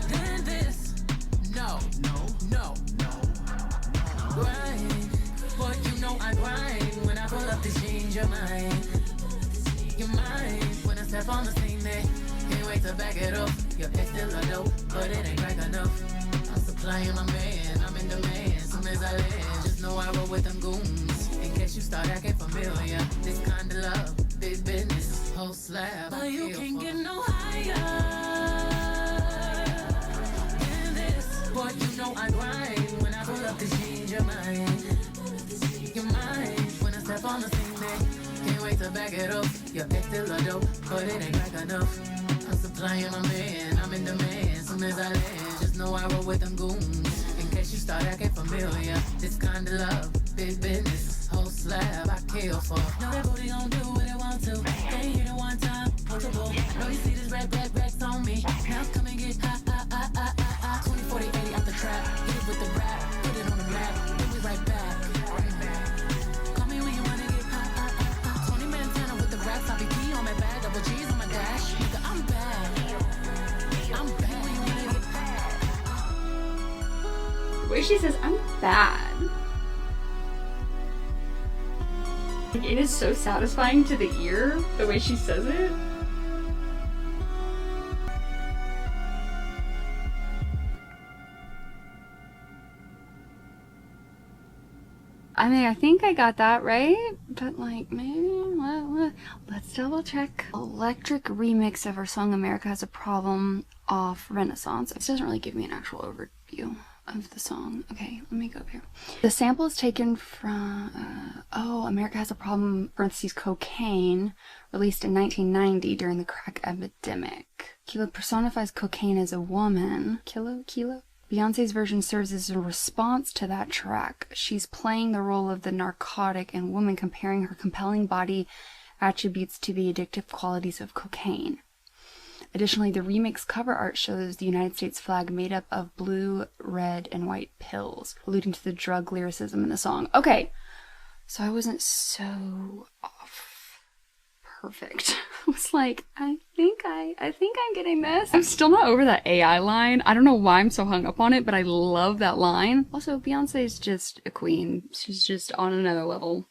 Then this. No. Grind. Boy, you know I grind. When I pull up this change your mind. Your mind. When I step on the scene, they can't wait to back it up. Your ex still a dope, but it ain't crack enough. I'm supplying my man, I'm in demand. Soon as I land, just know I roll with them goons. In case you start acting familiar, this kind of love, big business, whole slab. But you can't get no higher than this. Boy, you know I grind. When I pull up this change your mind. Your mind. When I step on the scene, they can't wait to back it up. Your ex still a dope, but it ain't crack enough. I'm supplying my man, I'm in demand. Soon as I land, just know I roll with them goons. In case you start acting familiar, this kind of love, big business, whole slab, I kill for. Know that booty gon' do what it want to. Can't hit it one time, multiple. I know you see this red racks on me. Now come and get hot. 20, 40, 80 out the trap. Hit it with the rap, put it on the map. We'll be right back. Call me when you wanna get hot. 20 man tenor with the racks. I be P on my bag, double G's on my dash. Nigga, I'm bad. When you wanna get hot. The way she says, I'm bad. Like, it is so satisfying to the ear, the way she says it. I mean, I think I got that right, but like, maybe, let's double check. Electric remix of her song America Has a Problem off Renaissance. This doesn't really give me an actual overview of the song. Okay, let me go up here. The sample is taken from, America Has a Problem, parentheses, cocaine, released in 1990 during the crack epidemic. Kilo personifies cocaine as a woman. Kilo? Beyonce's version serves as a response to that track. She's playing the role of the narcotic and woman, comparing her compelling body attributes to the addictive qualities of cocaine. Additionally, the remix cover art shows the United States flag made up of blue, red, and white pills, alluding to the drug lyricism in the song. Okay, so I wasn't so off. Perfect. I was like, I think I'm getting this. I'm still not over that AI line. I don't know why I'm so hung up on it, but I love that line. Also, Beyonce's just a queen. She's just on another level.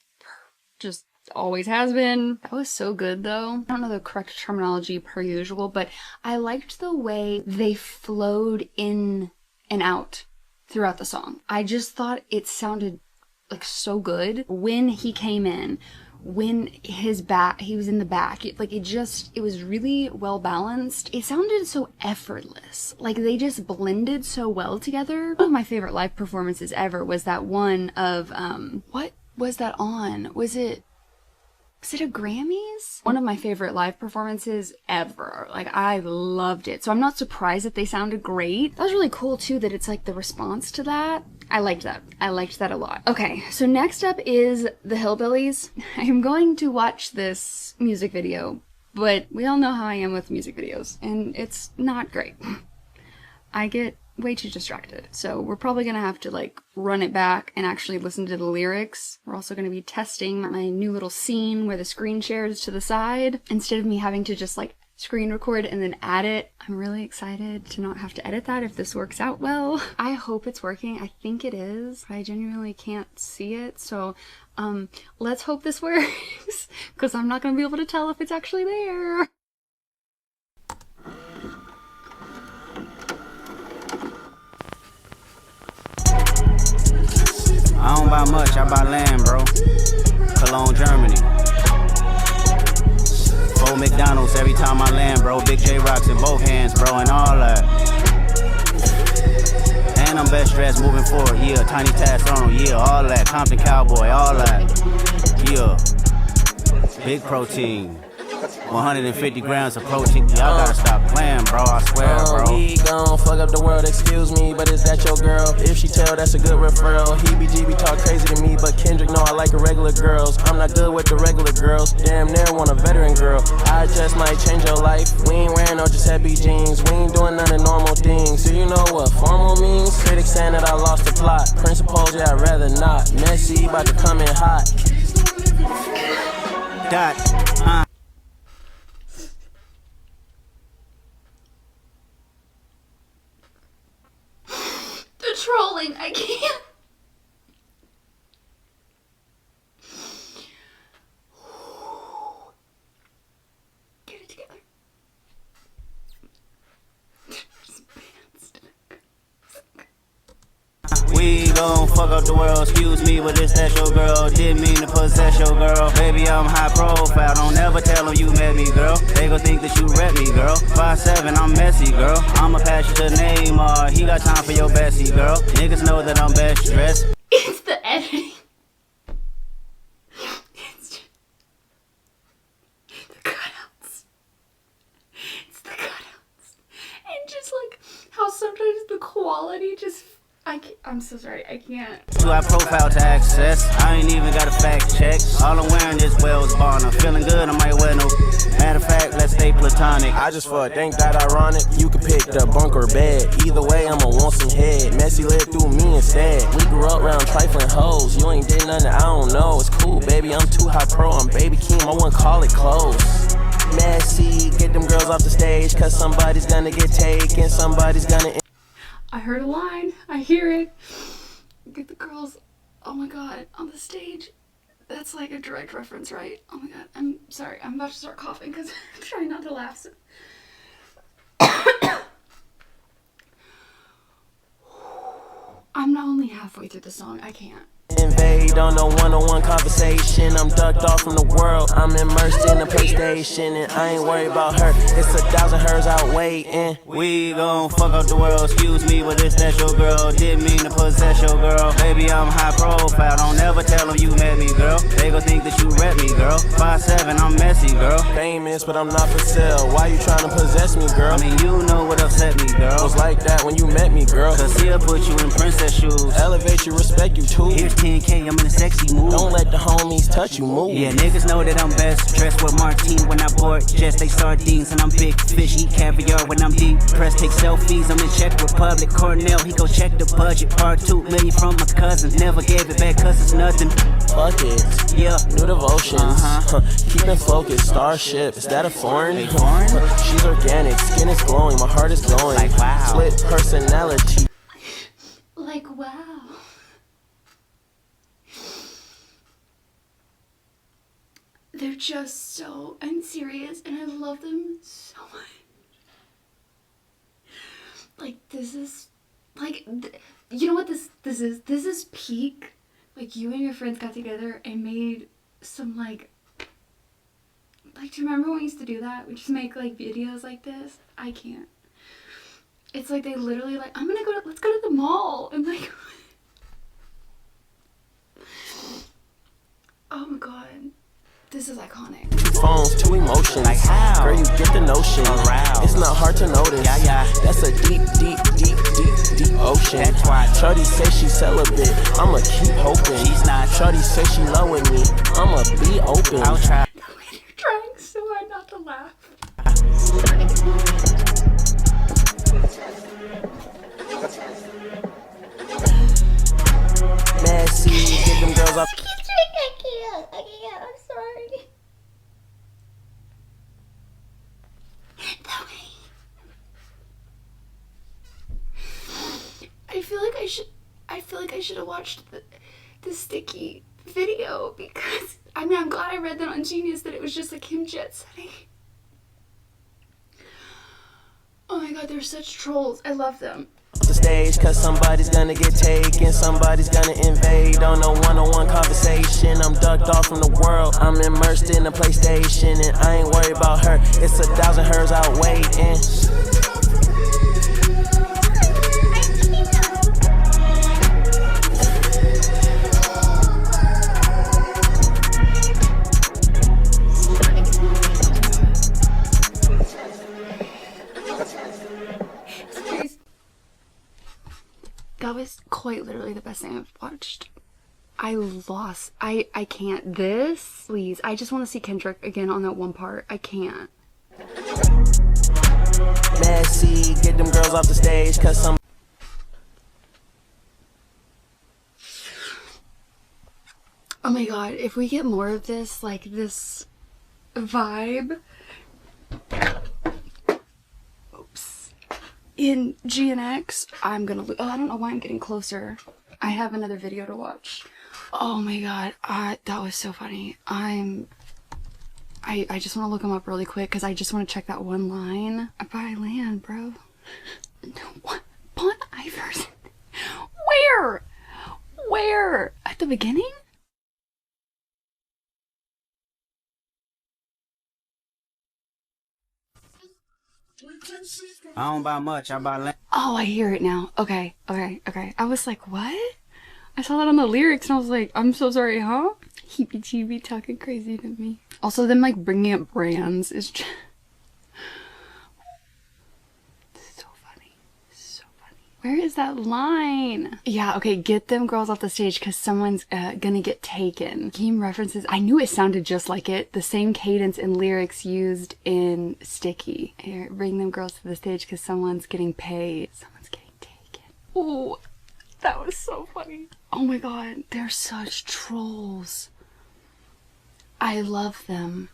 Just always has been. That was so good though. I don't know the correct terminology per usual, but I liked the way they flowed in and out throughout the song. I just thought it sounded like so good when he came in. When he was in the back, it was really well balanced. It sounded so effortless. Like they just blended so well together. One of my favorite live performances ever was that one of, what was that on? Was it a Grammys? One of my favorite live performances ever. Like, I loved it. So I'm not surprised that they sounded great. That was really cool too, that it's like the response to that. I liked that. I liked that a lot. Okay, so next up is the Hillbillies. I am going to watch this music video, but we all know how I am with music videos, and it's not great. I get way too distracted. So we're probably gonna have to like run it back and actually listen to the lyrics. We're also gonna be testing my new little scene where the screen shares to the side instead of me having to just like screen record and then add it. I'm really excited to not have to edit that if this works out well. I hope it's working. I think it is. I genuinely can't see it. So let's hope this works because I'm not gonna be able to tell if it's actually there. I don't buy much, I buy land, bro. Cologne, Germany. 4 McDonald's every time I land, bro. Big J rocks in both hands, bro, and all that. And I'm best dressed moving forward, yeah. Tiny Task on, yeah, all that. Compton Cowboy, all that. Yeah. Big protein. 150 grams of protein. Y'all gotta stop playing, bro. I swear, bro. We gon' fuck up the world, excuse me, but is that your girl? If she tell, that's a good referral. Heebie-jeebie talk crazy to me, but Kendrick know I like the regular girls. I'm not good with the regular girls. Damn near want a veteran girl. I just might change your life. We ain't wearing no Giuseppe jeans. We ain't doing none of normal things. Do you know what formal means? Critics saying that I lost the plot. Principles, yeah, I'd rather not. Messy, about to come in hot. The trolling, I can't. Get it together. We gon' fuck up the world, excuse me, but this that your girl. Didn't mean to possess your girl. Baby, I'm high profile, don't ever tell them you met me, girl. They gon' think that you rep me, girl. 5'7", I'm messy, girl. I'ma pass you to Neymar, he got time for your bestie, girl. Niggas know that I'm best dressed. It's the editing. It's just the cutouts. It's the cutouts. And just like how sometimes the quality just... I'm so sorry, I can't. Too high profile to access. I ain't even got a fact check. All I'm wearing is Wells Bonner. Feeling good, I might wear no. Matter of fact, let's stay platonic. I just think that ironic. You could pick the bunk or bed. Either way, I'ma want some head. Messy lived through me instead. We grew up around trifling hoes. You ain't did nothing, I don't know. It's cool, baby, I'm too high pro. I'm baby Keem, I wouldn't call it close. Messy, get them girls off the stage. Cause somebody's gonna get taken. Somebody's gonna... I heard a line. I hear it. Get the girls, oh my god, on the stage. That's like a direct reference, right? Oh my god, I'm sorry. I'm about to start coughing because I'm trying not to laugh. I'm not only halfway through the song. I can't. Invade on a one-on-one conversation. I'm ducked off from the world. I'm immersed in the PlayStation, and I ain't worried about her. It's 1,000 hers out waiting. We gon' fuck up the world, excuse me, but this that your girl. Didn't mean to possess your girl. Baby, I'm high profile, don't ever tell them you met me, girl. They gon' think that you rep me, girl. 5'7", I'm messy, girl. Famous, but I'm not for sale. Why you trying to possess me, girl? I mean, you know what upset me, girl. It was like that when you met me, girl. Cause he'll put you in princess shoes. Elevate you, respect you too. Here's 10K, I'm in a sexy mood. Don't let the homies touch you, move. Yeah, niggas know that I'm best dressed with Martine when I board jets. They sardines and I'm big fish, eat caviar when I'm deep pressed. Take selfies, I'm in Czech Republic. Cornell, he go check the budget. Part 2 million from my cousin. Never gave it back cause it's nothing. Fuck it. Yeah. New devotions. Keeping focused. Starship. Is that a foreign? Hey, foreign? She's organic. Skin is glowing. My heart is glowing. Like wow. Split personality. Like wow. They're just so unserious and I love them so much. Like this is like you know what this is? This is peak. Like you and your friends got together and made some like do you remember when we used to do that? We just make like videos like this. I can't. It's like they literally like let's go to the mall and like oh my god. This is iconic. Phones, 2 emotions. Like how? Girl, you get the notion. Around. It's not hard to notice. Yeah. That's a deep ocean. That's why. Shorty say she celibate. I'ma keep hoping. She's not. Shorty say she low with me. I'ma be open. I'll try. You're trying so hard not to laugh. girls off. I can't, I'm sorry. I feel like I should have watched the Sticky video, because I mean, I'm glad I read that on Genius that it was just like him jet setting. Oh my god, they're such trolls. I love them. The stage, cause somebody's gonna get taken, somebody's gonna invade on a one-on-one conversation. I'm ducked off from the world, I'm immersed in the PlayStation, and I ain't worried about her. It's 1,000 hers out waiting. That was quite literally the best thing I've watched. I can't. This, please. I just want to see Kendrick again on that one part. I can't. Messy, get them girls off the stage, cause some. Oh my god, if we get more of this, like this vibe. In GNX, I'm gonna lose. Oh, I don't know why I'm getting closer. I have another video to watch. Oh my god, that was so funny. I just want to look him up really quick because I just want to check that one line. By land, bro. What? Bon Iverson? Where? Where? At the beginning? I don't buy much, I buy land. Oh, I hear it now. Okay. I was like, what? I saw that on the lyrics and I was like, I'm so sorry, huh? Heebie-jeebie talking crazy to me. Also, them like bringing up brands is just... so funny. So funny. Where is that line? Yeah, okay, get them girls off the stage because someone's gonna get taken. Game references. I knew it sounded just like it. The same cadence and lyrics used in Sticky. Here, bring them girls to the stage because someone's getting paid. Someone's getting taken. Ooh, that was so funny. Oh my god, they're such trolls. I love them.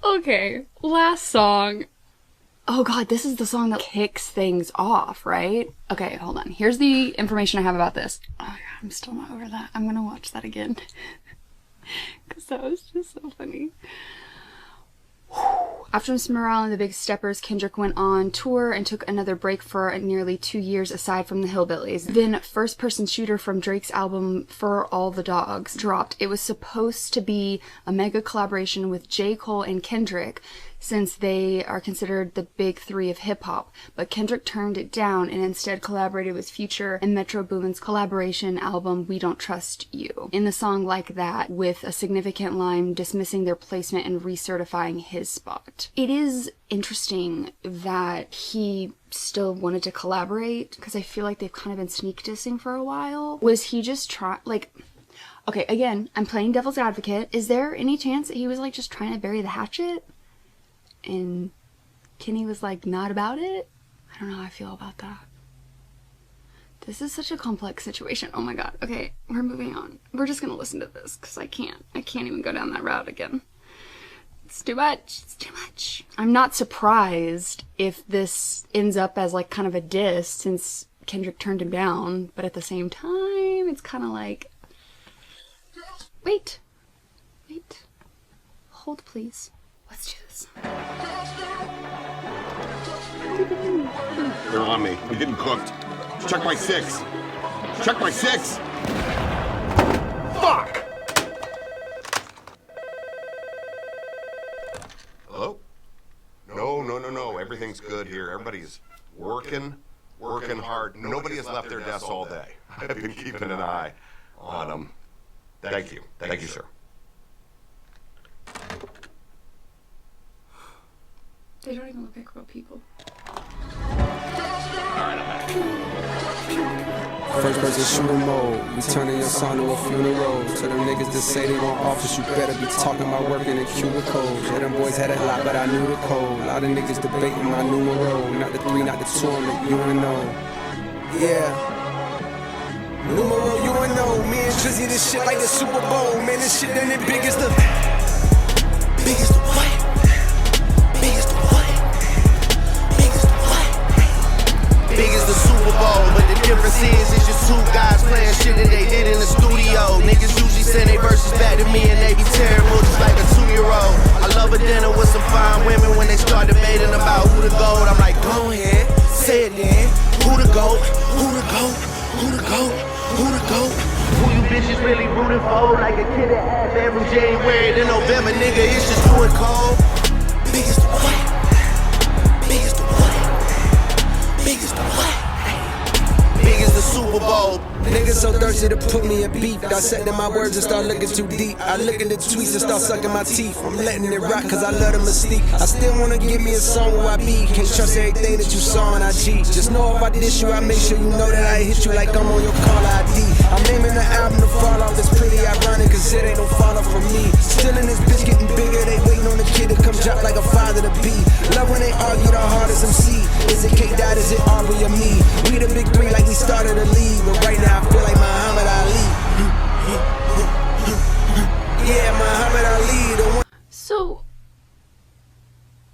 Okay, last song. Oh god, this is the song that kicks things off, right? Okay, hold on. Here's the information I have about this. Oh god, I'm still not over that. I'm gonna watch that again. Because that was just so funny. After Miss Morale and the Big Steppers, Kendrick went on tour and took another break for nearly 2 years aside from the Hillbillies. Then First Person Shooter from Drake's album For All the Dogs dropped. It was supposed to be a mega collaboration with J. Cole and Kendrick, since they are considered the big three of hip-hop, but Kendrick turned it down and instead collaborated with Future and Metro Boomin's collaboration album We Don't Trust You. In the song Like That, with a significant line dismissing their placement and recertifying his spot. It is interesting that he still wanted to collaborate, because I feel like they've kind of been sneak dissing for a while. Was he just okay, again, I'm playing devil's advocate. Is there any chance that he was like just trying to bury the hatchet? And Kenny was like not about it? I don't know how I feel about that. This is such a complex situation. Oh my god. Okay, we're moving on. We're just gonna listen to this because I can't even go down that route again. It's too much. It's too much. I'm not surprised if this ends up as like kind of a diss since Kendrick turned him down, but at the same time it's kind of like, wait, hold please. Let's do this. They're on me. We're getting cooked. Check my 6. Check my 6. Fuck! Hello? No. Everything's good here. Everybody's working hard. Nobody has left their desks all day. I've been keeping an eye on them. Thank you. Thank you, sir. They don't even look like real people. First person shooter mode, we turning your son to a funeral. To them niggas that say they want office, you better be talking about working in cubicles. Yeah, them boys had a lot, but I knew the code. A lot of niggas debating my numero. Not the 3, not the 2, I'm the UNO. Yeah. Numero UNO, me and Drizzy, this shit like the Super Bowl. Man, this shit ain't big as the Biggest the what? Biggest the what? Biggest the what? Big as the Super Bowl, but the difference is it's just two guys playing shit that they did in the studio. Niggas usually send their verses back to me and they be terrible just like a 2-year-old. I love a dinner with some fine women when they start debating about who the GOAT. I'm like, go ahead, say it then. Who the GOAT? Who the GOAT? Who the GOAT? Who the GOAT? Who you bitches really rooting for? Like a kid that had bad from January to November, nigga, it's just too cold. Biggest the what? Biggest the what? Biggest the what? Big as the Super Bowl. Niggas so thirsty to put me in beef. Dissecting my words and start looking too deep. I look at the tweets and start sucking my teeth. I'm letting it rock cause I love the mystique. I still wanna give me a song where I be. Can't trust everything that you saw on IG. Just know if I dish you, I make sure you know that I hit you like I'm on your caller ID. I'm naming the album to fall off. It's pretty ironic cause it ain't no fall off from me. Still in this bitch getting bigger. They waiting on the kid to come drop like a father to be. Love when they argue the hardest MC. Is it K-Dot, is it Aubrey or me? We the big three like we started a league. But right now I feel like Muhammad Ali. Yeah, Muhammad Ali, the one. So,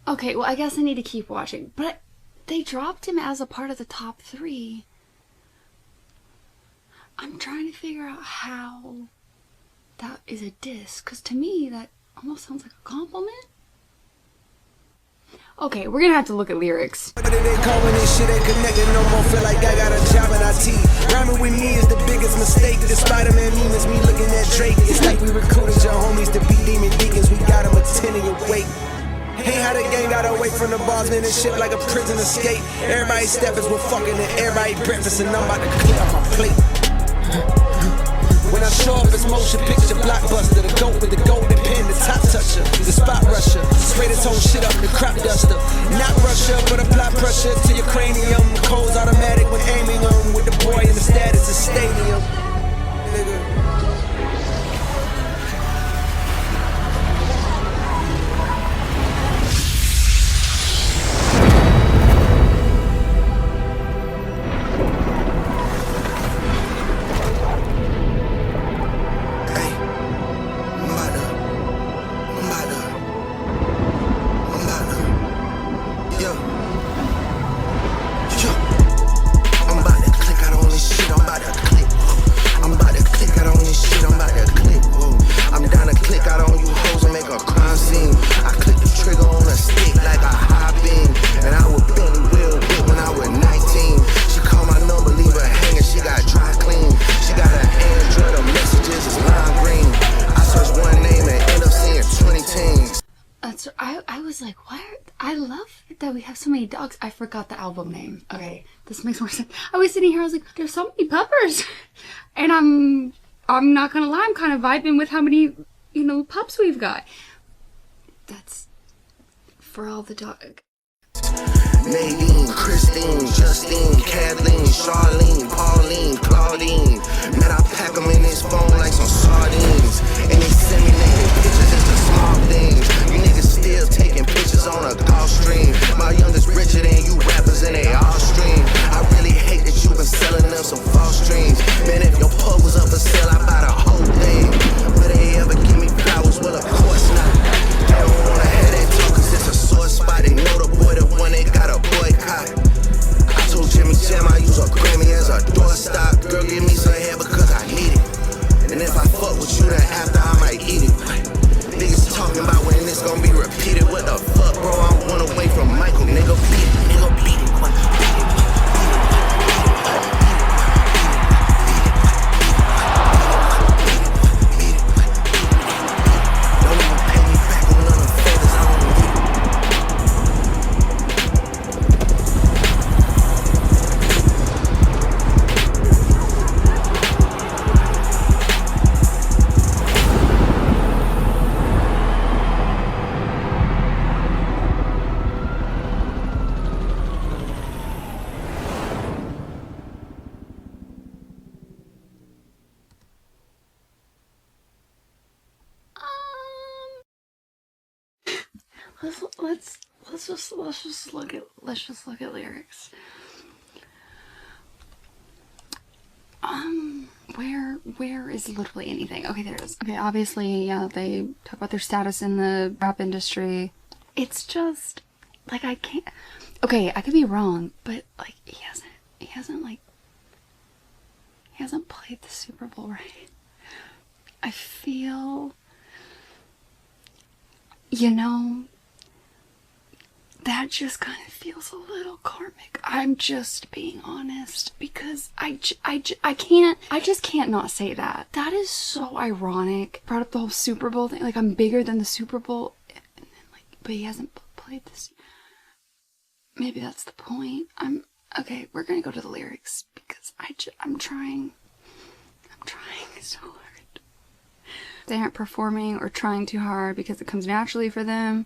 okay, well, I guess I need to keep watching. But they dropped him as a part of the top 3. I'm trying to figure out how that is a diss. Because to me, that almost sounds like a compliment. Okay, we're gonna have to look at lyrics. They call me this shit ain't connected no more. Feel like I got a job in IT. Rhyming with me is the biggest mistake. The Spider-Man meme is me looking at Drake. It's like we recruited your homies to be demon deacons. We got them attending your wake. Hey, how the gang got away from the bars, man, and shit like a prison escape. Everybody steppers with fucking and everybody breakfast, and I'm about to clear off my plate. When I show up, it's motion picture blockbuster. The GOAT with the golden pen, the top toucher, the spot rusher. Spray this whole shit up, the crop duster. Not Russia, but apply pressure to your cranium. Cold's automatic when aiming them. With the boy in the status of stadium. Nigga. Dogs. I forgot the album name. Okay, this makes more sense. I was sitting here, I was like, there's so many puppers. And I'm not gonna lie, I'm kind of vibing with how many, you know, pups we've got. That's for all the dog. Nadine, Christine, Justine, Kathleen, Charlene, Pauline, Claudine. Man, I pack them in this phone like some sardines. And they send me naked pictures, it's the small things. You niggas still taking pictures on a golf stream. My youngest richer than you rappers and they all stream. I really hate that you been selling them some false dreams. Man, if your pub was up for sale, I buy the whole thing. Will they ever give me flowers? Well, of course not. They don't wanna have that talk cause it's a sore spot. They know the boy the one they got a boycott. I told Jimmy Jam I use a Grammy as a doorstop. Girl, give me some hair because I need it. And if I fuck with you, then after I might eat it. Niggas talking about when this gon' be repeated. What the fuck, bro? I'm one away from Michael. Nigga, beat it. Nigga, beat it. What? Beat it. Let's just look at lyrics. Where is literally anything? Okay, there it is. Okay, obviously, yeah, they talk about their status in the rap industry. It's just, like, I can't, okay, I could be wrong, but, like, he hasn't played the Super Bowl right. I feel, you know, that just kind of feels a little karmic. I'm just being honest, because I just can't not say that. That is so ironic. Brought up the whole Super Bowl thing, like I'm bigger than the Super Bowl, and then like, but he hasn't played this. Maybe that's the point. Okay, we're gonna go to the lyrics, because I'm trying so hard. They aren't performing or trying too hard because it comes naturally for them.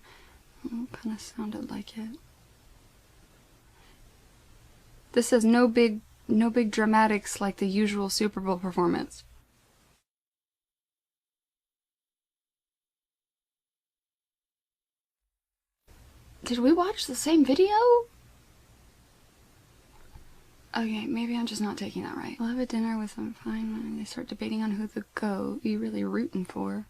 Kind of sounded like it. This says no big dramatics like the usual Super Bowl performance. Did we watch the same video? Okay, maybe I'm just not taking that right. We'll have a dinner with some fine women. They start debating on who the goat you really rooting for.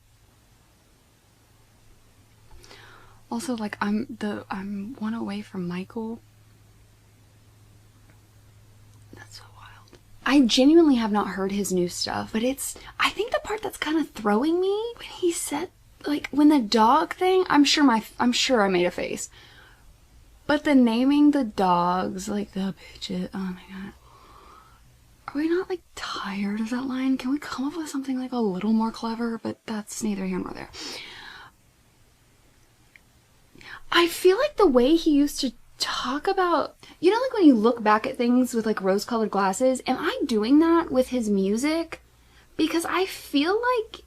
Also, like, I'm one away from Michael. That's so wild. I genuinely have not heard his new stuff, but I think the part that's kind of throwing me, when he said, like, when the dog thing, I'm sure I made a face. But the naming the dogs, like, the bitches, oh my god. Are we not, like, tired of that line? Can we come up with something, like, a little more clever? But that's neither here nor there. I feel like the way he used to talk about, you know, like when you look back at things with like rose-colored glasses, am I doing that with his music? Because I feel like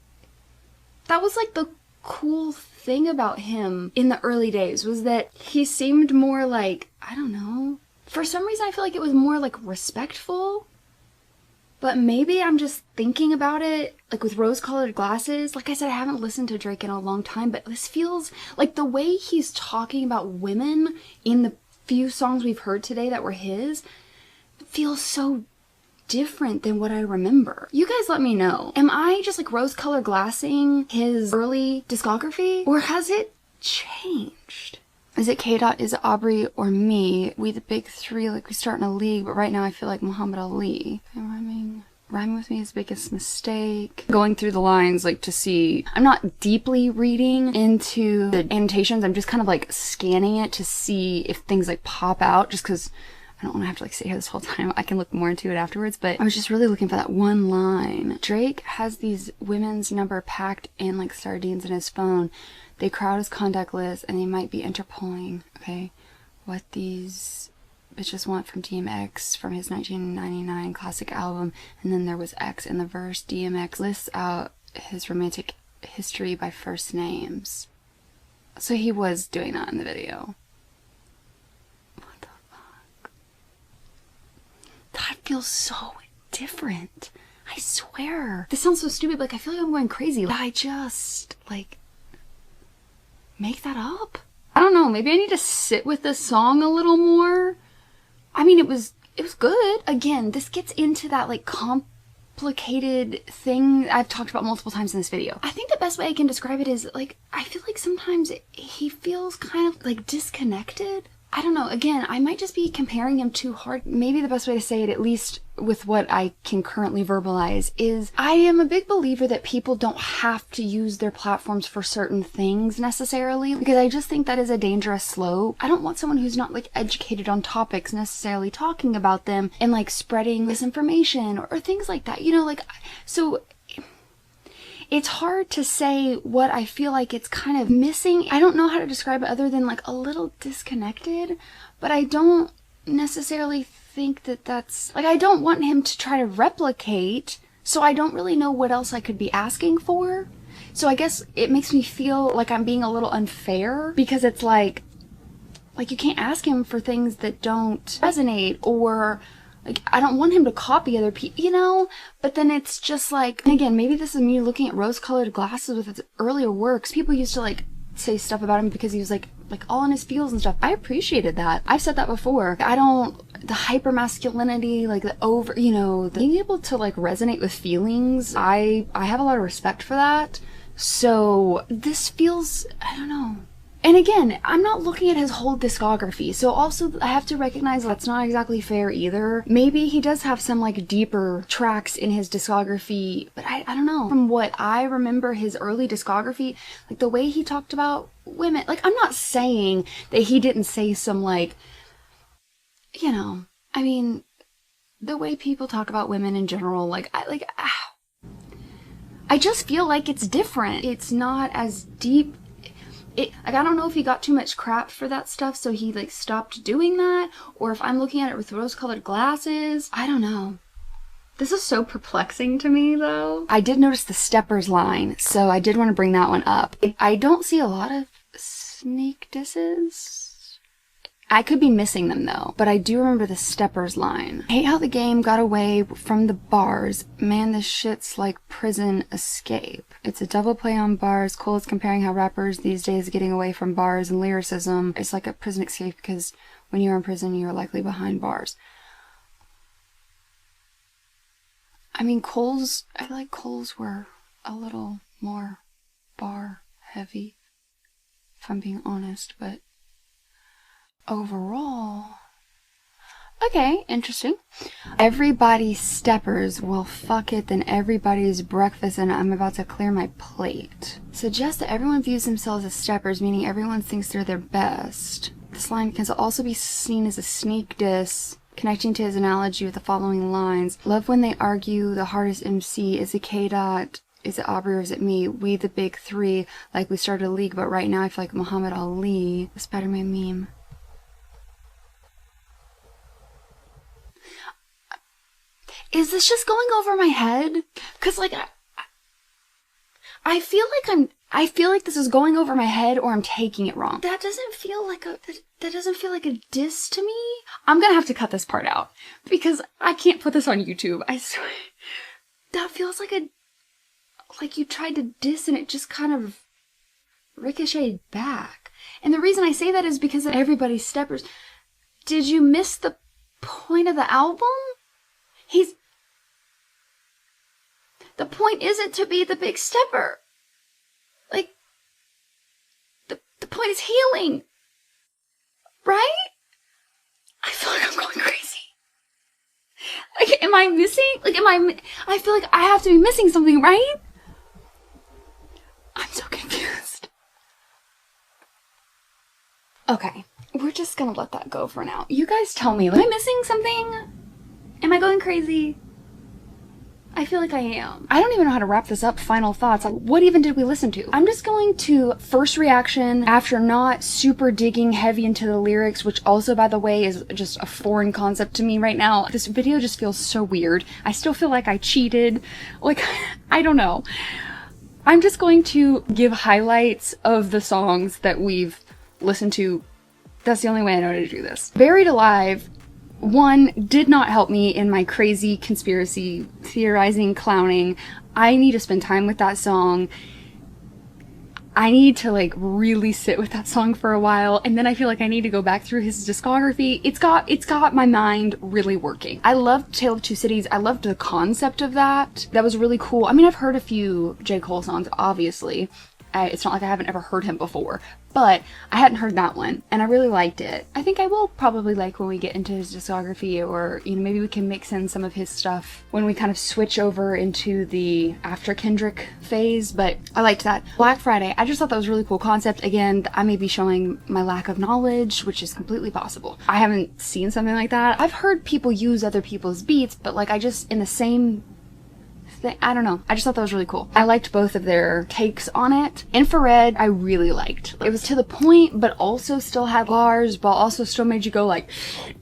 that was like the cool thing about him in the early days, was that he seemed more like, I don't know, for some reason I feel like it was more like respectful. But maybe I'm just thinking about it, like with rose-colored glasses. Like I said, I haven't listened to Drake in a long time, but this feels like the way he's talking about women in the few songs we've heard today that were his feels so different than what I remember. You guys let me know. Am I just like rose-colored glassing his early discography? Or has it changed? Is it K-Dot, is it Aubrey, or me? We the big three, like we start in a league, but right now I feel like Muhammad Ali. Rhyming with me is the biggest mistake. Going through the lines, like to see, I'm not deeply reading into the annotations, I'm just kind of like scanning it to see if things like pop out, just because I don't want to have to like sit here this whole time. I can look more into it afterwards, but I was just really looking for that one line. Drake has these women's number packed in like sardines in his phone. They crowd his contact list and they might be Interpoling, okay, what these bitches want from DMX from his 1999 classic album. And then there was X in the verse. DMX lists out his romantic history by first names. So he was doing that in the video. What the fuck? That feels so different. I swear. This sounds so stupid, like I feel like I'm going crazy. I just, like, make that up? I don't know, maybe I need to sit with this song a little more. I mean, it was good. Again, this gets into that like complicated thing I've talked about multiple times in this video. I think the best way I can describe it is like, I feel like sometimes he feels kind of like disconnected. I don't know, again, I might just be comparing him too hard. Maybe the best way to say it, at least with what I can currently verbalize, is I am a big believer that people don't have to use their platforms for certain things necessarily, because I just think that is a dangerous slope. I don't want someone who's not like educated on topics necessarily talking about them and like spreading misinformation or things like that, you know, like, so it's hard to say what I feel like it's kind of missing. I don't know how to describe it other than like a little disconnected, but I don't necessarily think that that's, like, I don't want him to try to replicate, so I don't really know what else I could be asking for. So I guess it makes me feel like I'm being a little unfair, because it's like you can't ask him for things that don't resonate, or like, I don't want him to copy other people, you know? But then it's just like, and again, maybe this is me looking at rose-colored glasses with his earlier works. People used to like say stuff about him because he was like all in his feels and stuff. I appreciated that. I've said that before. I don't, the hyper masculinity, like the over, you know, being able to like resonate with feelings. I have a lot of respect for that. So this feels, I don't know. And again, I'm not looking at his whole discography, so also I have to recognize that's not exactly fair either. Maybe he does have some like deeper tracks in his discography, but I don't know. From what I remember his early discography, like the way he talked about women, like I'm not saying that he didn't say some like, you know, I mean, the way people talk about women in general, like I just feel like it's different. It's not as deep. Like, I don't know if he got too much crap for that stuff, so he like stopped doing that, or if I'm looking at it with rose-colored glasses. I don't know. This is so perplexing to me, though. I did notice the steppers line, so I did want to bring that one up. I don't see a lot of sneak disses. I could be missing them though, but I do remember the steppers line. I hate how the game got away from the bars. Man, this shit's like prison escape. It's a double play on bars. Cole is comparing how rappers these days are getting away from bars and lyricism. It's like a prison escape because when you're in prison, you're likely behind bars. I mean, I feel like Cole's were a little more bar heavy, if I'm being honest, but overall, okay, interesting. Everybody's steppers. Well, fuck it, then everybody's breakfast, and I'm about to clear my plate. Suggests that everyone views themselves as steppers, meaning everyone thinks they're their best. This line can also be seen as a sneak diss, connecting to his analogy with the following lines. Love when they argue the hardest MC is a K-Dot. Is it Aubrey or is it me? We the big three, like we started a league, but right now I feel like Muhammad Ali. The Spider-Man meme. Is this just going over my head? Cause like I feel like this is going over my head, or I'm taking it wrong. That doesn't feel like a diss to me. I'm gonna have to cut this part out because I can't put this on YouTube. I swear. That feels like you tried to diss and it just kind of ricocheted back. And the reason I say that is because of everybody's steppers. Did you miss the point of the album? The point isn't to be the big stepper. Like, the point is healing. Right? I feel like I'm going crazy. Like, am I missing? Like, I feel like I have to be missing something, right? I'm so confused. Okay, we're just gonna let that go for now. You guys tell me, am I missing something? Am I going crazy? I feel like I am. I don't even know how to wrap this up. Final thoughts. What even did we listen to? I'm just going to first reaction after not super digging heavy into the lyrics, which also, by the way, is just a foreign concept to me right now. This video just feels so weird. I still feel like I cheated. Like, I don't know. I'm just going to give highlights of the songs that we've listened to. That's the only way I know how to do this. Buried Alive. One, did not help me in my crazy conspiracy theorizing clowning. I need to spend time with that song. I need to like really sit with that song for a while, and then I feel like I need to go back through his discography. It's got my mind really working. I loved Tale of Two Cities. I loved the concept of that. That was really cool. I mean, I've heard a few J. Cole songs, obviously. It's not like I haven't ever heard him before, but I hadn't heard that one, and I really liked it. I think I will probably like when we get into his discography, or, you know, maybe we can mix in some of his stuff when we kind of switch over into the after Kendrick phase, but I liked that. Black Friday, I just thought that was a really cool concept. Again, I may be showing my lack of knowledge, which is completely possible. I haven't seen something like that. I've heard people use other people's beats, but like I just, in the same I don't know. I just thought that was really cool. I liked both of their takes on it. Infrared, I really liked. It was to the point, but also still had bars, but also still made you go like,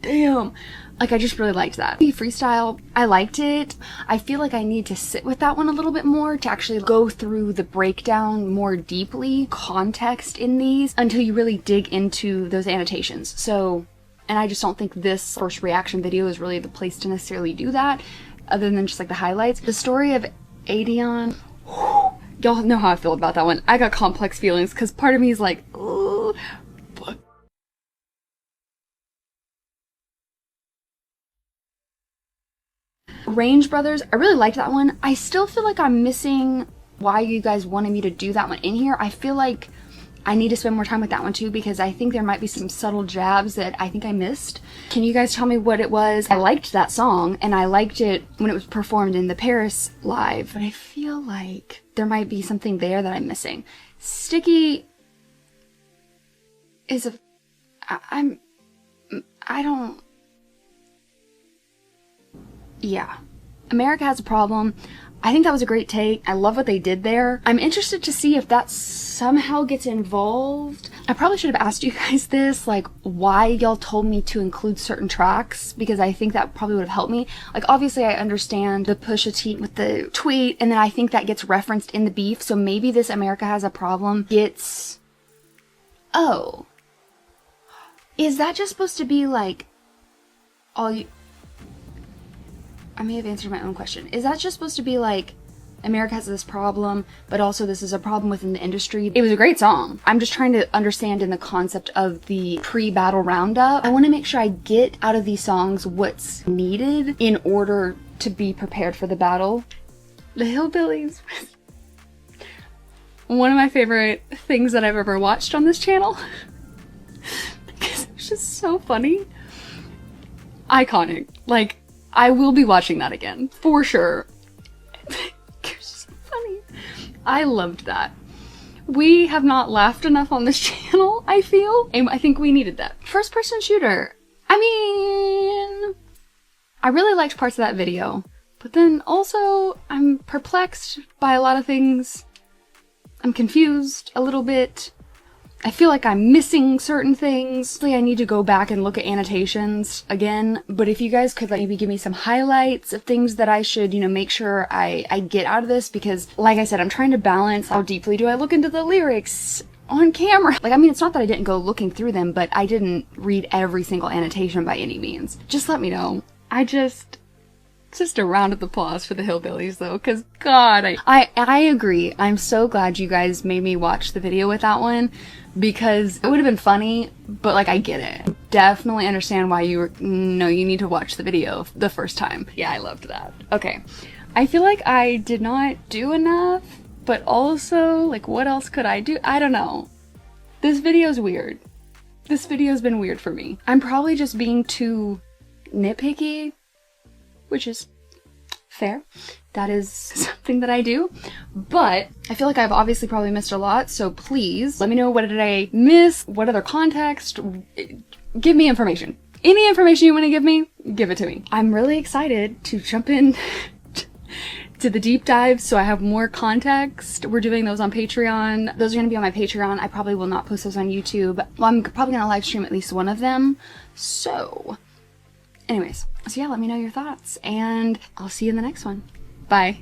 damn. Like, I just really liked that. Freestyle, I liked it. I feel like I need to sit with that one a little bit more to actually go through the breakdown more deeply, context in these, until you really dig into those annotations. So, and I just don't think this first reaction video is really the place to necessarily do that, other than just like the highlights. The story of Adidon, y'all know how I feel about that one. I got complex feelings because part of me is like, oh, Range Brothers, I really liked that one. I still feel like I'm missing why you guys wanted me to do that one in here. I feel like I need to spend more time with that one too, because I think there might be some subtle jabs that I think I missed. Can you guys tell me what it was? I liked that song and I liked it when it was performed in the Paris live, but I feel like there might be something there that I'm missing. Sticky is a... I don't... Yeah. America Has a Problem. I think that was a great take. I love what they did there. I'm interested to see if that somehow gets involved. I probably should have asked you guys this, like why y'all told me to include certain tracks, because I think that probably would have helped me. Like obviously I understand the Pusha T with the tweet, and then I think that gets referenced in the beef, so maybe this America Has a Problem gets... Oh. Is that just supposed to be like all you... I may have answered my own question. Is that just supposed to be like, America has this problem, but also this is a problem within the industry? It was a great song. I'm just trying to understand in the concept of the pre-battle roundup. I want to make sure I get out of these songs what's needed in order to be prepared for the battle. The Hillbillies. One of my favorite things that I've ever watched on this channel. Because it was just so funny. Iconic. Like, I will be watching that again, for sure. It's so funny. I loved that. We have not laughed enough on this channel, I feel. And I think we needed that. First person shooter. I mean, I really liked parts of that video, but then also I'm perplexed by a lot of things. I'm confused a little bit. I feel like I'm missing certain things. I need to go back and look at annotations again, but if you guys could maybe give me some highlights of things that I should, you know, make sure I get out of this, because like I said, I'm trying to balance how deeply do I look into the lyrics on camera. Like, I mean, it's not that I didn't go looking through them, but I didn't read every single annotation by any means. Just let me know. Just a round of applause for the Hillbillies though, because God, I agree. I'm so glad you guys made me watch the video with that one, because it would have been funny, but like I get it. Definitely understand why you need to watch the video the first time. Yeah, I loved that. Okay. I feel like I did not do enough, but also like what else could I do? I don't know. This video's weird. This video's been weird for me. I'm probably just being too nitpicky, which is fair. That is something that I do, but I feel like I've obviously probably missed a lot, so please let me know, what did I miss? What other context? Give me information. Any information you want to give me, give it to me. I'm really excited to jump in to the deep dives, so I have more context. We're doing those on Patreon. Those are going to be on my Patreon. I probably will not post those on YouTube. Well, I'm probably going to live stream at least one of them. So anyways, so yeah, let me know your thoughts, and I'll see you in the next one. Bye.